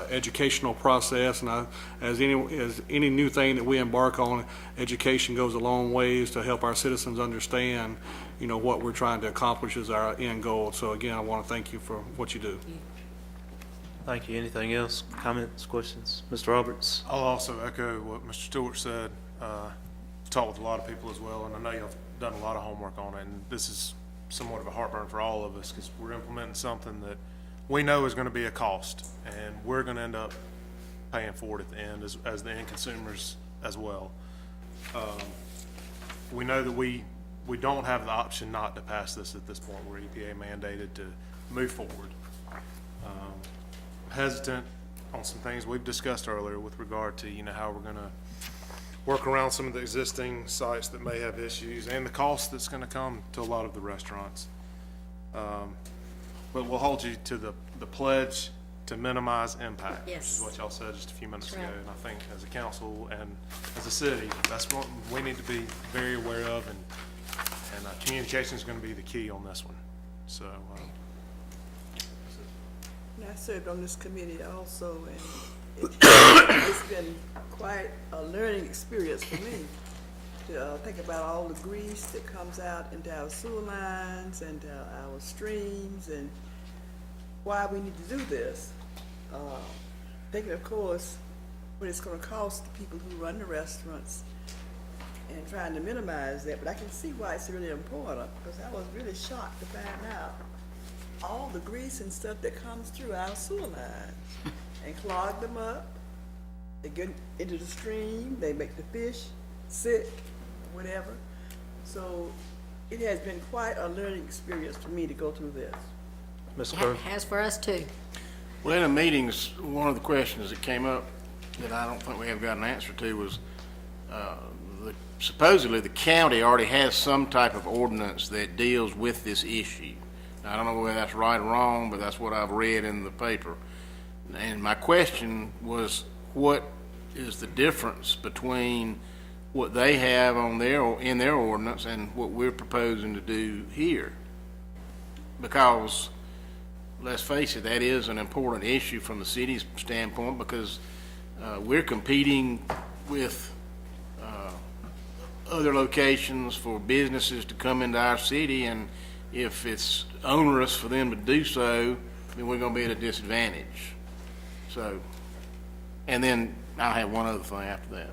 educational process. And as any new thing that we embark on, education goes a long ways to help our citizens understand, what we're trying to accomplish is our end goal. So again, I want to thank you for what you do. Thank you. Anything else? Comments, questions? Mr. Roberts? I'll also echo what Mr. Stewart said. Talked with a lot of people as well, and I know you've done a lot of homework on it, and this is somewhat of a heartburn for all of us because we're implementing something that we know is going to be a cost, and we're going to end up paying for it at the end as the end consumers as well. We know that we don't have the option not to pass this at this point. We're EPA mandated to move forward. Hesitant on some things we've discussed earlier with regard to, how we're going to work around some of the existing sites that may have issues and the cost that's going to come to a lot of the restaurants. But we'll hold you to the pledge to minimize impact. Yes. Which is what y'all said just a few minutes That's ago. right. And I think as a council and as a city, that's what we need to be very aware of, and communication is going to be the key on this one. So, And I served on this committee also, and it's been quite a learning experience for me to think about all the grease that comes out into our sewer lines and our streams, and why we need to do this. Thinking, of course, what it's going to cost the people who run the restaurants, and trying to minimize that. But I can see why it's really important, because I was really shocked to find out all the grease and stuff that comes through our sewer lines and clog them up. They get into the stream, they make the fish sick, whatever. So it has been quite a learning experience for me to go through this. Mr. Kerr? Has for us too. Well, in the meetings, one of the questions that came up that I don't think we have got an answer to was, supposedly the county already has some type of ordinance that deals with this issue. Now, I don't know whether that's right or wrong, but that's what I've read in the paper. And my question was, what is the difference between what they have in their ordinance and what we're proposing to do here? Because let's face it, that is an important issue from the city's standpoint, because we're competing with other locations for businesses to come into our city, and if it's onerous for them to do so, then we're going to be at a disadvantage. So, and then I'll have one other thing after that.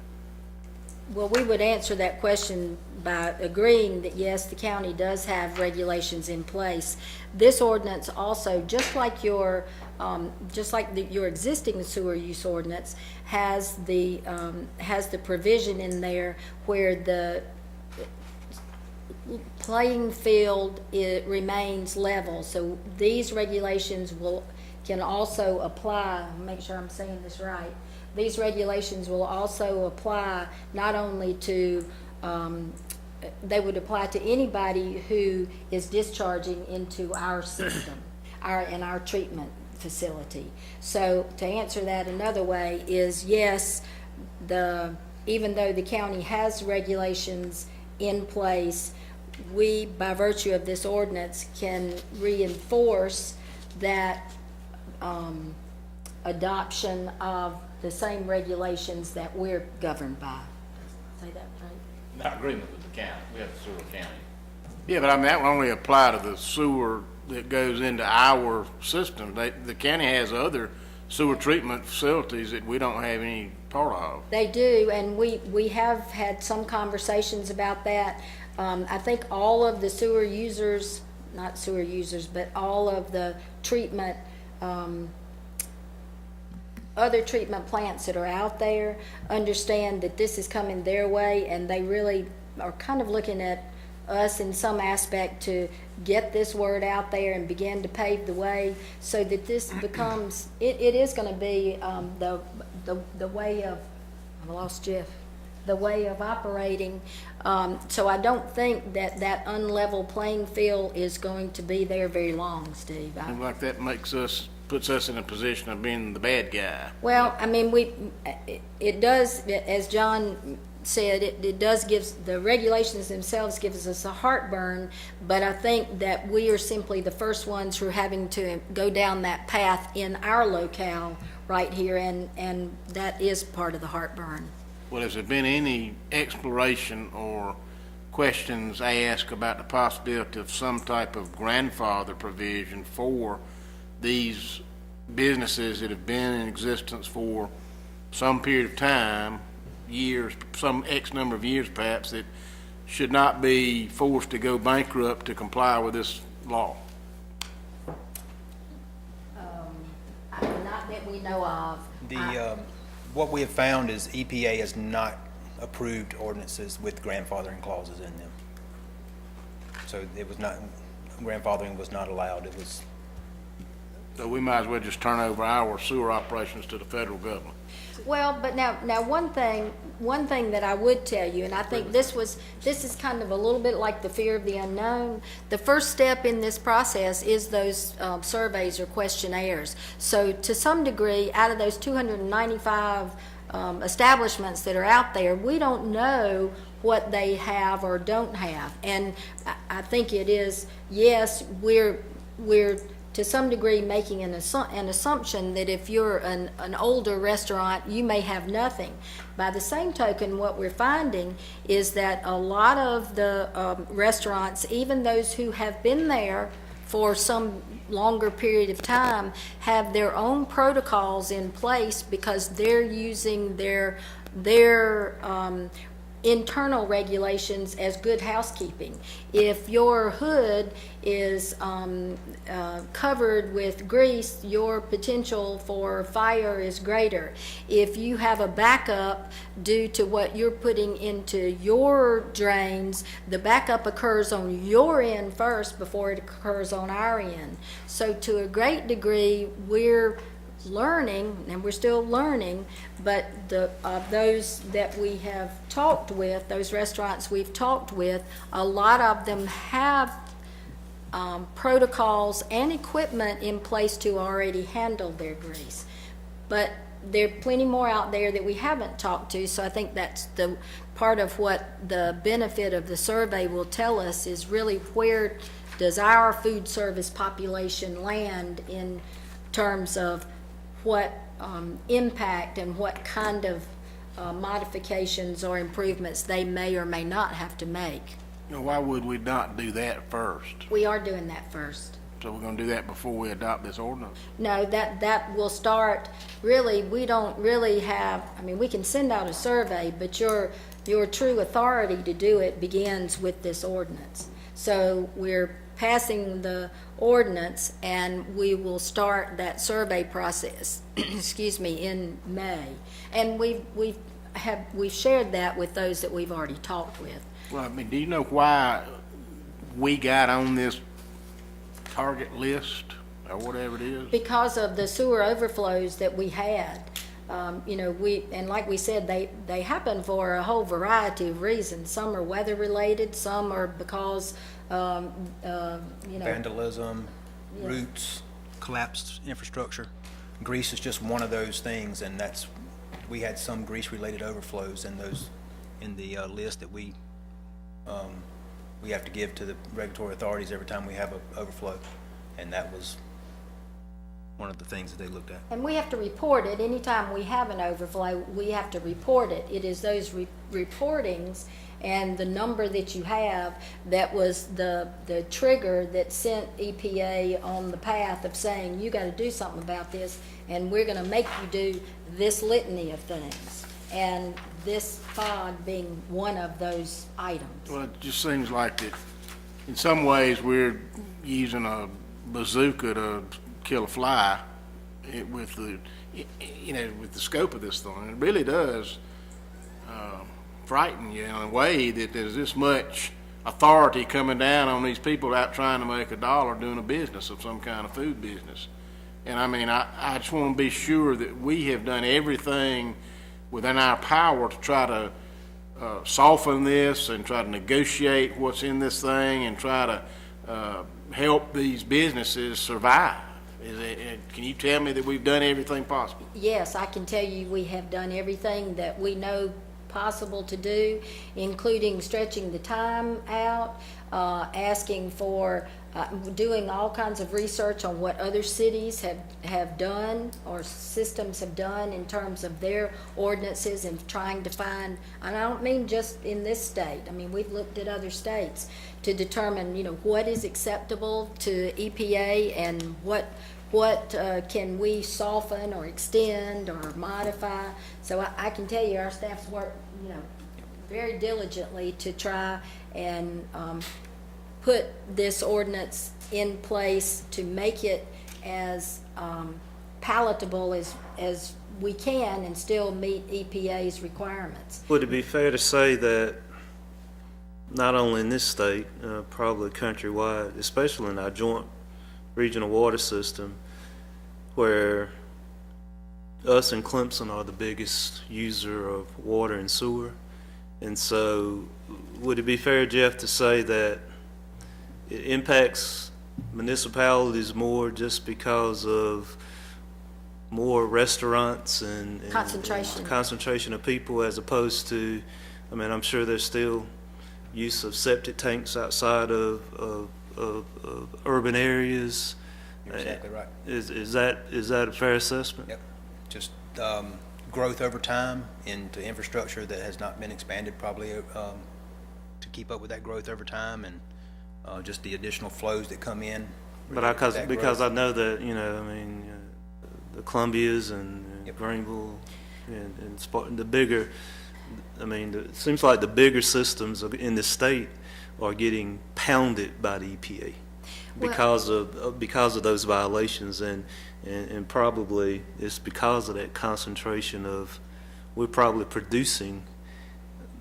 Well, we would answer that question by agreeing that yes, the county does have regulations in place. This ordinance also, just like your existing sewer use ordinance, has the provision in there where the playing field remains level. So these regulations can also apply. Make sure I'm saying this right. These regulations will also apply not only to, they would apply to anybody who is discharging into our system, our treatment facility. So to answer that another way is, yes, even though the county has regulations in place, we, by virtue of this ordinance, can reinforce that adoption of the same regulations that we're governed by. Say that right? Not agreement with the county. We have the sewer county. Yeah, but I mean, that will only apply to the sewer that goes into our system. The county has other sewer treatment facilities that we don't have any part of. They do, and we have had some conversations about that. I think all of the sewer users, not sewer users, but all of the treatment other treatment plants that are out there understand that this is coming their way, and they really are kind of looking at us in some aspect to get this word out there and begin to pave the way so that this becomes, it is going to be the way of, I've lost Jeff, the way of operating. So I don't think that that unlevel playing field is going to be there very long, Steve. Seems like that puts us in a position of being the bad guy. Well, I mean, it does, as John said, it does the regulations themselves gives us a heartburn, but I think that we are simply the first ones who are having to go down that path in our locale right here, and that is part of the heartburn. Well, has there been any exploration or questions asked about the possibility of some type of grandfather provision for these businesses that have been in existence for some period of time, years, some X number of years perhaps, that should not be forced to go bankrupt to comply with this law? Not that we know of. What we have found is EPA has not approved ordinances with grandfathering clauses in them. So it was not, grandfathering was not allowed. It was. So we might as well just turn over our sewer operations to the federal government. Well, but now one thing that I would tell you, and I think this is kind of a little bit like the fear of the unknown. The first step in this process is those surveys or questionnaires. So to some degree, out of those 295 establishments that are out there, we don't know what they have or don't have. And I think it is, yes, we're to some degree making an assumption that if you're an older restaurant, you may have nothing. By the same token, what we're finding is that a lot of the restaurants, even those who have been there for some longer period of time, have their own protocols in place because they're using their internal regulations as good housekeeping. If your hood is covered with grease, your potential for fire is greater. If you have a backup due to what you're putting into your drains, the backup occurs on your end first before it occurs on our end. So to a great degree, we're learning, and we're still learning, but those that we have talked with, those restaurants we've talked with, a lot of them have protocols and equipment in place to already handle their grease. But there are plenty more out there that we haven't talked to, so I think that's the part of what the benefit of the survey will tell us is really where does our food service population land in terms of what impact and what kind of modifications or improvements they may or may not have to make. You know, why would we not do that first? We are doing that first. So we're going to do that before we adopt this ordinance? No, that will start, really, we don't really have, I mean, we can send out a survey, but your true authority to do it begins with this ordinance. So we're passing the ordinance, and we will start that survey process, excuse me, in May. And we've shared that with those that we've already talked with. Well, I mean, do you know why we got on this target list or whatever it is? Because of the sewer overflows that we had. You know, and like we said, they happen for a whole variety of reasons. Some are weather related, some are because you know, Vandalism, roots, collapsed infrastructure. Grease is just one of those things, and we had some grease-related overflows in the list that we have to give to the regulatory authorities every time we have an overflow, and that was one of the things that they looked at. And we have to report it. Anytime we have an overflow, we have to report it. It is those reportings and the number that you have that was the trigger that sent EPA on the path of saying, you got to do something about this, and we're going to make you do this litany of things. And this pod being one of those items. Well, it just seems like that in some ways we're using a bazooka to kill a fly with the, with the scope of this thing. It really does frighten you in a way that there's this much authority coming down on these people out trying to make a dollar doing a business of some kind of food business. And I mean, I just want to be sure that we have done everything within our power to try to soften this and try to negotiate what's in this thing and try to help these businesses survive. Can you tell me that we've done everything possible? Yes, I can tell you we have done everything that we know possible to do, including stretching the time out, asking for, doing all kinds of research on what other cities have done or systems have done in terms of their ordinances and trying to find, and I don't mean just in this state, I mean, we've looked at other states to determine, what is acceptable to EPA and what can we soften or extend or modify. So I can tell you our staff's worked, very diligently to try and put this ordinance in place to make it as palatable as we can and still meet EPA's requirements. Would it be fair to say that not only in this state, probably countrywide, especially in our joint regional water system, where us and Clemson are the biggest user of water and sewer? And so would it be fair, Jeff, to say that it impacts municipalities more just because of more restaurants and concentration of people, as opposed to, I mean, I'm sure there's still use of septic tanks outside of urban areas. You're exactly right. Is that a fair assessment? Yep. Just growth over time into infrastructure that has not been expanded probably to keep up with that growth over time, and just the additional flows that come in. But because I know that, the Columbias and Yep. Greenville and Spartan, the bigger, it seems like the bigger systems in the state are getting pounded by the EPA because of those violations, and probably it's because of that concentration of, we're probably producing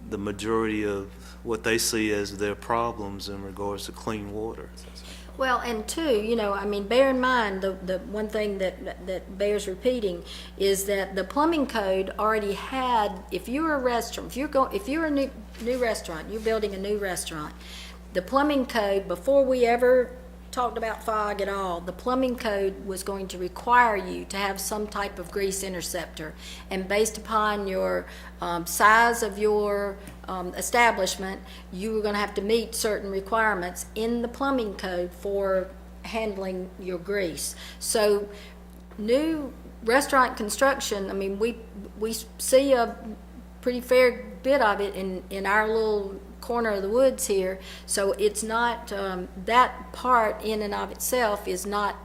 the majority of what they see as their problems in regards to clean water. Well, and two, bear in mind, the one thing that bears repeating is that the plumbing code already had, if you're a restaurant, if you're a new restaurant, you're building a new restaurant, the plumbing code, before we ever talked about fog at all, the plumbing code was going to require you to have some type of grease interceptor, and based upon your size of your establishment, you were going to have to meet certain requirements in the plumbing code for handling your grease. So new restaurant construction, we see a pretty fair bit of it in our little corner of the woods here, so it's not, that part in and of itself is not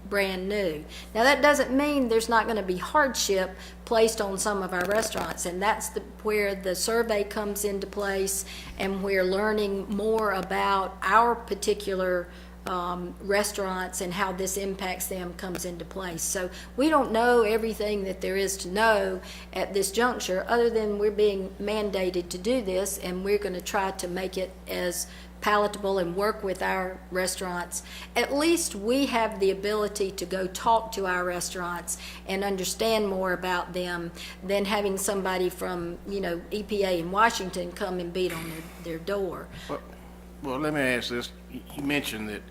brand new. Now that doesn't mean there's not going to be hardship placed on some of our restaurants, and that's where the survey comes into place, and we're learning more about our particular restaurants and how this impacts them comes into place. So we don't know everything that there is to know at this juncture, other than we're being mandated to do this, and we're going to try to make it as palatable and work with our restaurants. At least we have the ability to go talk to our restaurants and understand more about them than having somebody from, EPA in Washington come and beat on their door. Well, let me ask this. You mentioned that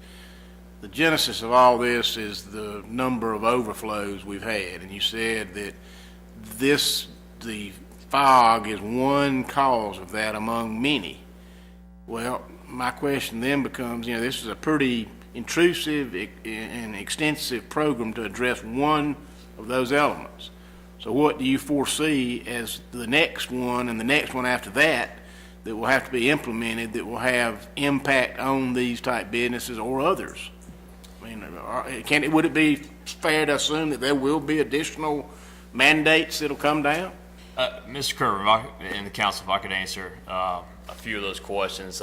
the genesis of all this is the number of overflows we've had, and you said that the fog is one cause of that among many. Well, my question then becomes, this is a pretty intrusive and extensive program to address one of those elements. So what do you foresee as the next one and the next one after that will have to be implemented that will have impact on these type businesses or others? Would it be fair to assume that there will be additional mandates that'll come down? Mr. Kerr, and the council, if I could answer a few of those questions.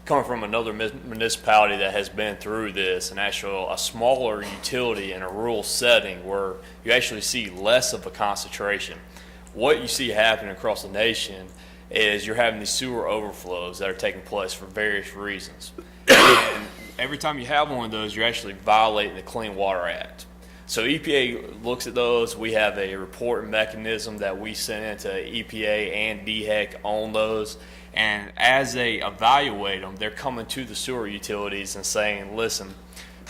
coming from another municipality that has been through this, and actually a smaller utility in a rural setting where you actually see less of a concentration. What you see happening across the nation is you're having these sewer overflows that are taking place for various reasons. And every time you have one of those, you're actually violating the Clean Water Act. So EPA looks at those. We have a reporting mechanism that we send into EPA and DHEC on those. And as they evaluate them, they're coming to the sewer utilities and saying, listen,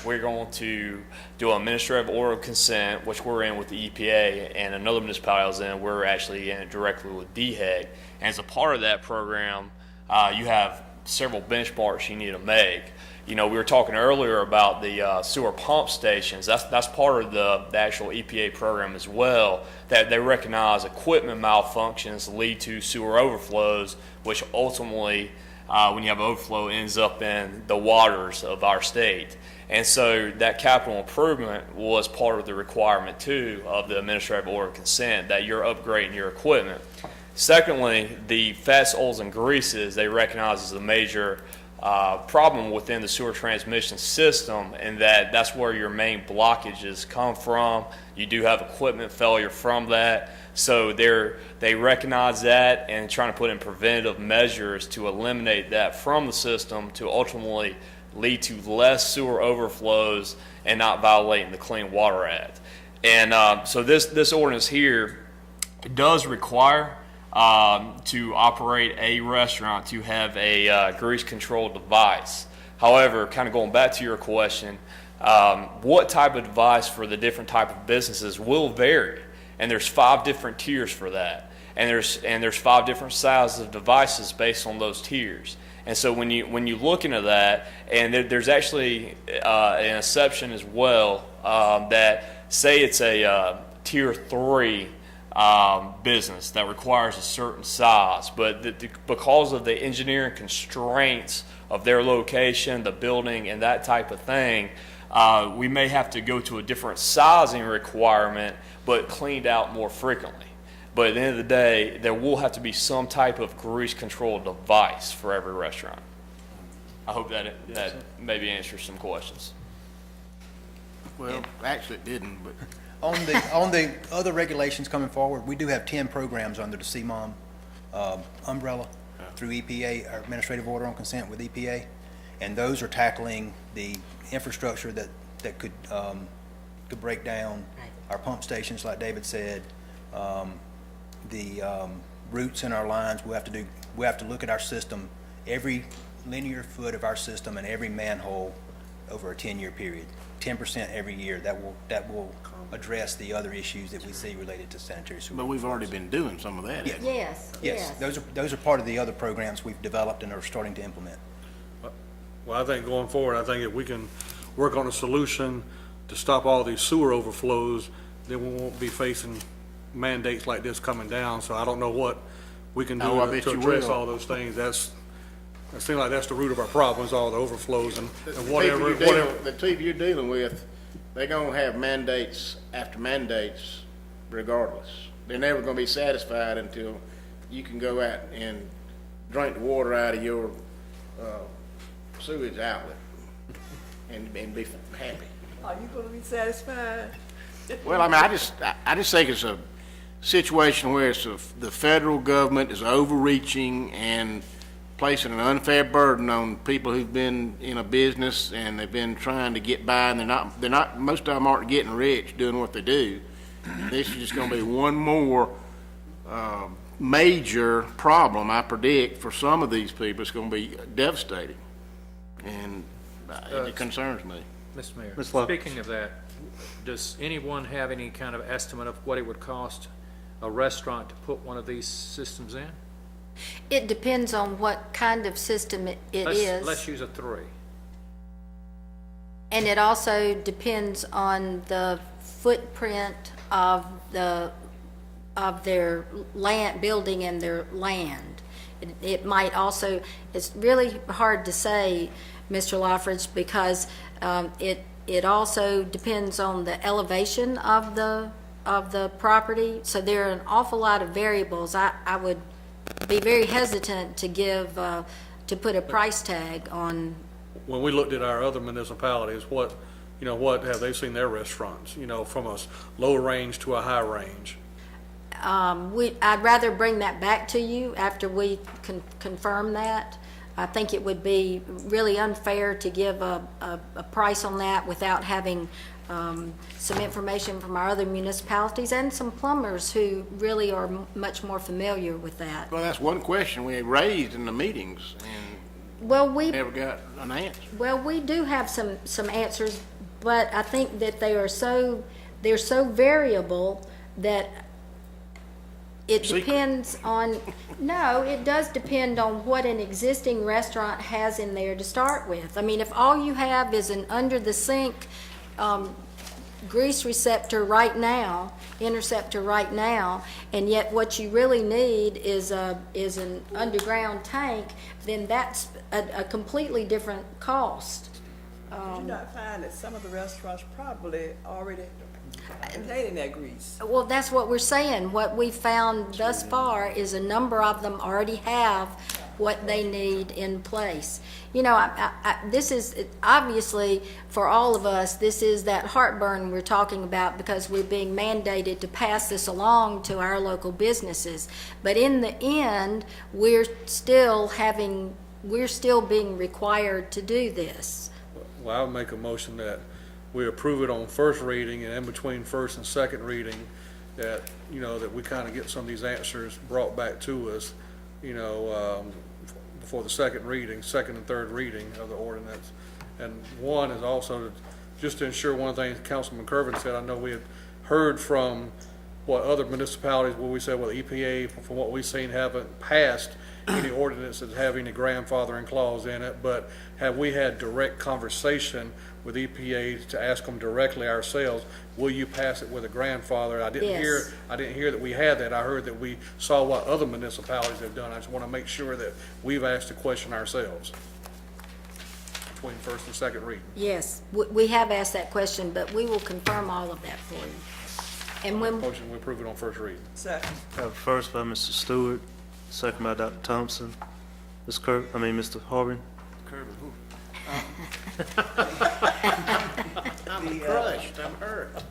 we're going to do an administrative order of consent, which we're in with the EPA, and another municipality is in, we're actually in it directly with DHEC. And as a part of that program, you have several benchmarks you need to make. You know, we were talking earlier about the sewer pump stations. That's part of the actual EPA program as well, that they recognize equipment malfunctions lead to sewer overflows, which ultimately, when you have overflow, ends up in the waters of our state. And so that capital improvement was part of the requirement, too, of the administrative order of consent, that you're upgrading your equipment. Secondly, the fats, oils, and greases, they recognize as a major problem within the sewer transmission system, and that's where your main blockages come from. You do have equipment failure from that. So they recognize that and trying to put in preventative measures to eliminate that from the system to ultimately lead to less sewer overflows and not violating the Clean Water Act. And so this ordinance here does require to operate a restaurant to have a grease control device. However, kind of going back to your question, what type of device for the different type of businesses will vary, and there's 5 different tiers for that, and there's 5 different sizes of devices based on those tiers. And so when you look into that, and there's actually an exception as well, that say it's a tier 3 business that requires a certain size, but because of the engineering constraints of their location, the building, and that type of thing, we may have to go to a different sizing requirement, but cleaned out more frequently. But at the end of the day, there will have to be some type of grease control device for every restaurant. I hope that maybe answers some questions. Well, actually it didn't, but On the other regulations coming forward, we do have 10 programs under the CMOM umbrella through EPA, our administrative order on consent with EPA, and those are tackling the infrastructure that could break down our pump stations, like David said, the roots in our lines. We have to look at our system, every linear foot of our system and every manhole over a 10-year period, 10% every year. That will address the other issues that we see related to sanitary sewer. but we've already been doing some of that. Yes. Yes. Those are part of the other programs we've developed and are starting to implement. Well, I think going forward, I think if we can work on a solution to stop all these sewer overflows, then we won't be facing mandates like this coming down. So I don't know what we can do Oh, I to bet you address will. all those things. It seems like that's the root of our problems, all the overflows and The whatever. people you're dealing with, they're gonna have mandates after mandates regardless. They're never gonna be satisfied until you can go out and drink the water out of your sewage outlet and be happy. Are you gonna be satisfied? Well, I mean, I just think it's a situation where the federal government is overreaching and placing an unfair burden on people who've been in a business and they've been trying to get by, and they're not, most of them aren't getting rich doing what they do. This is just gonna be one more, major problem, I predict, for some of these people. It's gonna be devastating. And it concerns me. Mr. Mayor, Ms. Love. speaking of that, does anyone have any kind of estimate of what it would cost a restaurant to put one of these systems in? It depends on what kind of system it is. Let's use a 3. And it also depends on the footprint of their land, building and their land. It might also, it's really hard to say, Mr. Loffridge, because it also depends on the elevation of the property. So there are an awful lot of variables. I would be very hesitant to to put a price tag on. When we looked at our other municipalities, what have they seen their restaurants, from a low range to a high range? I'd rather bring that back to you after we confirm that. I think it would be really unfair to give a price on that without having some information from our other municipalities and some plumbers who really are much more familiar with that. Well, that's one question we raised in the meetings and Well, we never got an answer. Well, we do have some answers, but I think that they're so variable that it depends on, no, it does depend on what an existing restaurant has in there to start with. I mean, if all you have is an under the sink grease interceptor right now, and yet what you really need is an underground tank, then that's a completely different cost. Did you not find that some of the restaurants probably already containing that grease? Well, that's what we're saying. What we found thus far is a number of them already have what they need in place. This is, obviously, for all of us, this is that heartburn we're talking about because we're being mandated to pass this along to our local businesses. But in the end, we're still being required to do this. Well, I would make a motion that we approve it on first reading, and in between first and second reading, that, that we kind of get some of these answers brought back to us, before the second and third reading of the ordinance. And one is also just to ensure one of the things Councilman Kervin said. I know we had heard from what other municipalities where we said, well, the EPA, from what we've seen, haven't passed any ordinances having a grandfathering clause in it, but have we had direct conversation with EPA to ask them directly ourselves, will you pass it with a grandfather? I didn't hear that we had that. I heard that we saw what other municipalities have done. I just want to make sure that we've asked the question ourselves between first and second reading. Yes, we have asked that question, but we will confirm all of that for you. And when Motion, we approve it on first reading. Second. First by Mr. Stewart, second by Dr. Thompson. Mr. Harvin. I'm crushed, I'm hurt.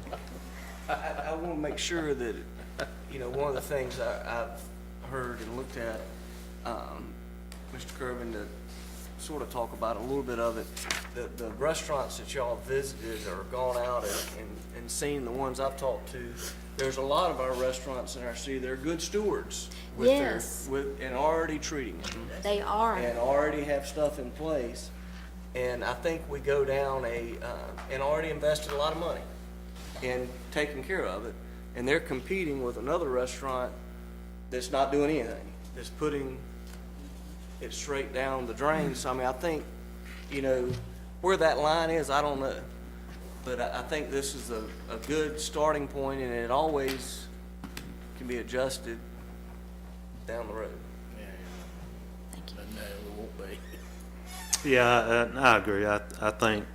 I want to make sure that, one of the things I've heard and looked at, Mr. Kervin, to sort of talk about a little bit of it, the restaurants that y'all visited or gone out and seen, the ones I've talked to, there's a lot of our restaurants in our city that are good stewards with Yes. and already treating them. they are. And already have stuff in place. And I think we go down and already invested a lot of money in taking care of it. And they're competing with another restaurant that's not doing anything, that's putting it straight down the drain. So, I think, where that line is, I don't know. But I think this is a good starting point, and it always can be adjusted down the road. Thank you. But no, it won't be. Yeah, I agree. I think,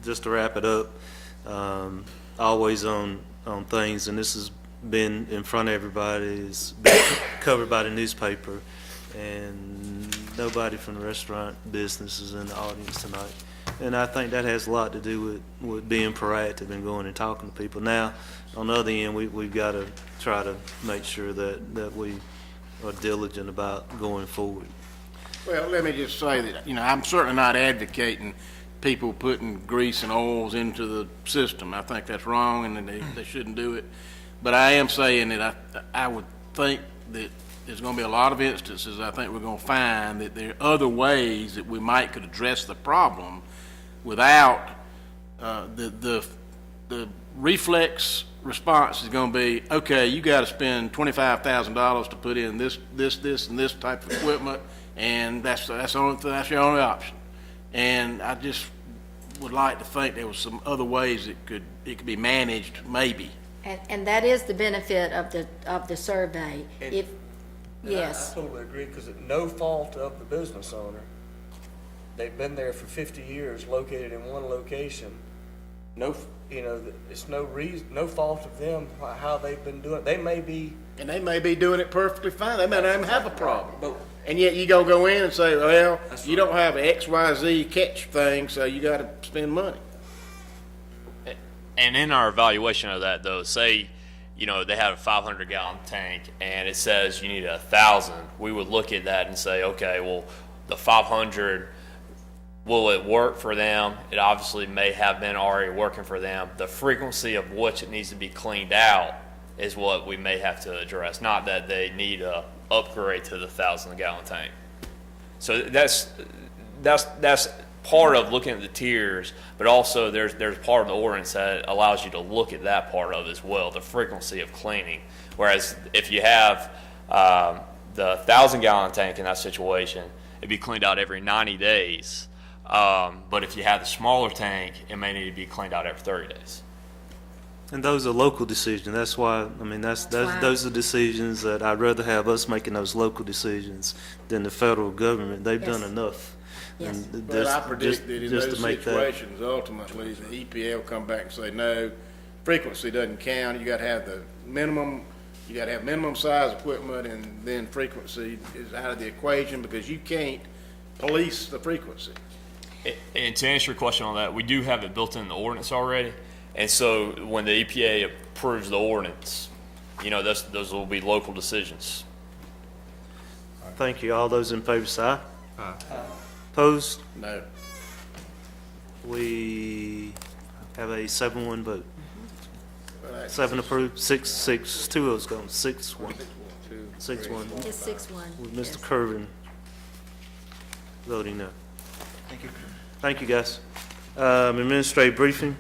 just to wrap it up, always on things, and this has been in front of everybody, it's been covered by the newspaper, and nobody from the restaurant business is in the audience tonight. And I think that has a lot to do with being proactive and going and talking to people. Now, on the other end, we've got to try to make sure that we are diligent about going forward. Well, let me just say that, I'm certainly not advocating people putting grease and oils into the system. I think that's wrong and they shouldn't do it. But I am saying that I would think that there's going to be a lot of instances, I think we're going to find that there are other ways that we might could address the problem without the reflex response is going to be, okay, you got to spend $25,000 to put in this, and this type of equipment, and that's your only option. And I just would like to think there was some other ways it could be managed, maybe. And that is the benefit of the survey. And Yes. I totally agree, because at no fault of the business owner, they've been there for 50 years, located in one location. It's no fault of them how they've been doing it. They may be And they may be doing it perfectly fine. They may not even have a problem. But And yet you gonna go in and say, well, you don't have X, Y, Z catch thing, so you gotta spend money. And in our evaluation of that, though, say, they had a 500-gallon tank and it says you need 1,000, we would look at that and say, okay, well, the 500, will it work for them? It obviously may have been already working for them. The frequency of which it needs to be cleaned out is what we may have to address, not that they need a upgrade to the 1,000-gallon tank. So that's part of looking at the tiers, but also there's part of the ordinance that allows you to look at that part of it as well, the frequency of cleaning. Whereas if you have the 1,000-gallon tank in that situation, it'd be cleaned out every 90 days. But if you have the smaller tank, it may need to be cleaned out every 30 days. And those are local decisions. That's why, those are decisions that I'd rather have us making those local decisions than the federal government. They've done Yes. enough. Yes. And But I predict that in just those to make that- situations, ultimately, the EPA will come back and say, no, frequency doesn't count. You gotta have the minimum, you gotta have minimum size equipment, and then frequency is out of the equation because you can't police the frequency. And to answer your question on that, we do have it built in the ordinance already. And so when the EPA approves the ordinance, those will be local decisions. Thank you. All those in favor say aye. Aye. Opposed? No. We have a 7-1 vote. Well, that's 7 approved, 6, 2 of us gone, 6-1. 6-1. It's 6-1. With yes. Mr. Kerwin voting no. Thank you. Thank you, guys. Administrative briefing.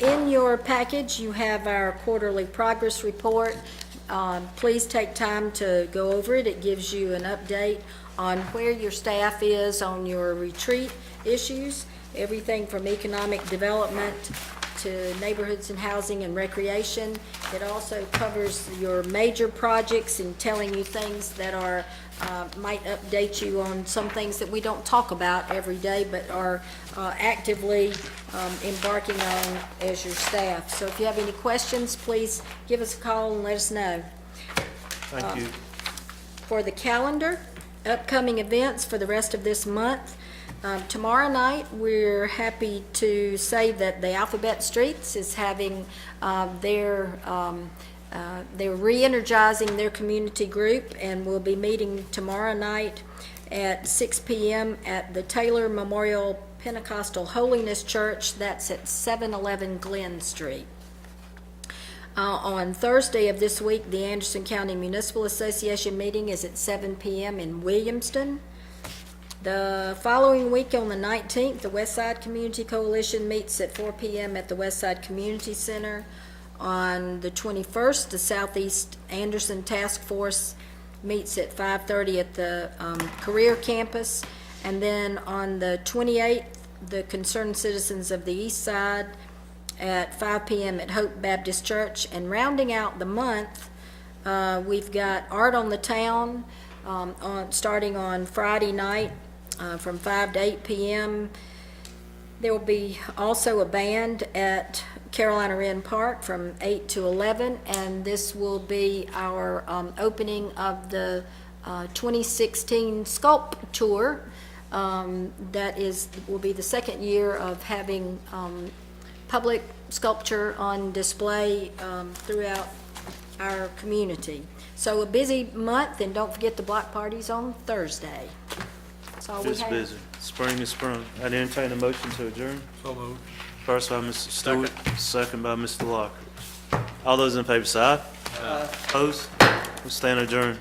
In your package, you have our quarterly progress report. Please take time to go over it. It gives you an update on where your staff is on your retreat issues, everything from economic development to neighborhoods and housing and recreation. It also covers your major projects and telling you things that are, might update you on some things that we don't talk about every day, but are actively embarking on as your staff. So if you have any questions, please give us a call and let us know. Thank you. For the calendar, upcoming events for the rest of this month. Tomorrow night, we're happy to say that the Alphabet Streets is having they're re-energizing their community group, and we'll be meeting tomorrow night at 6 p.m. at the Taylor Memorial Pentecostal Holiness Church. That's at 711 Glen Street. On Thursday of this week, the Anderson County Municipal Association meeting is at 7 p.m. in Williamston. The following week, on the 19th, the Westside Community Coalition meets at 4 p.m. at the Westside Community Center. On the 21st, the Southeast Anderson Task Force meets at 5:30 at the Career Campus. And then on the 28th, the Concerned Citizens of the East Side at 5 p.m. at Hope Baptist Church. And rounding out the month, we've got Art on the Town starting on Friday night from 5 to 8 p.m. There will be also a band at Carolina Wren Park from 8 to 11, and this will be our opening of the 2016 Sculpt Tour. Will be the second year of having public sculpture on display throughout our community. So a busy month, and don't forget the block parties on Thursday. That's all we Just have. busy. Spring is sprung. I'd entertain a motion to adjourn. So moved. First by Mr. Stewart, second by Mr. Lockridge. All those in favor say aye. Aye. Opposed? We stand adjourned.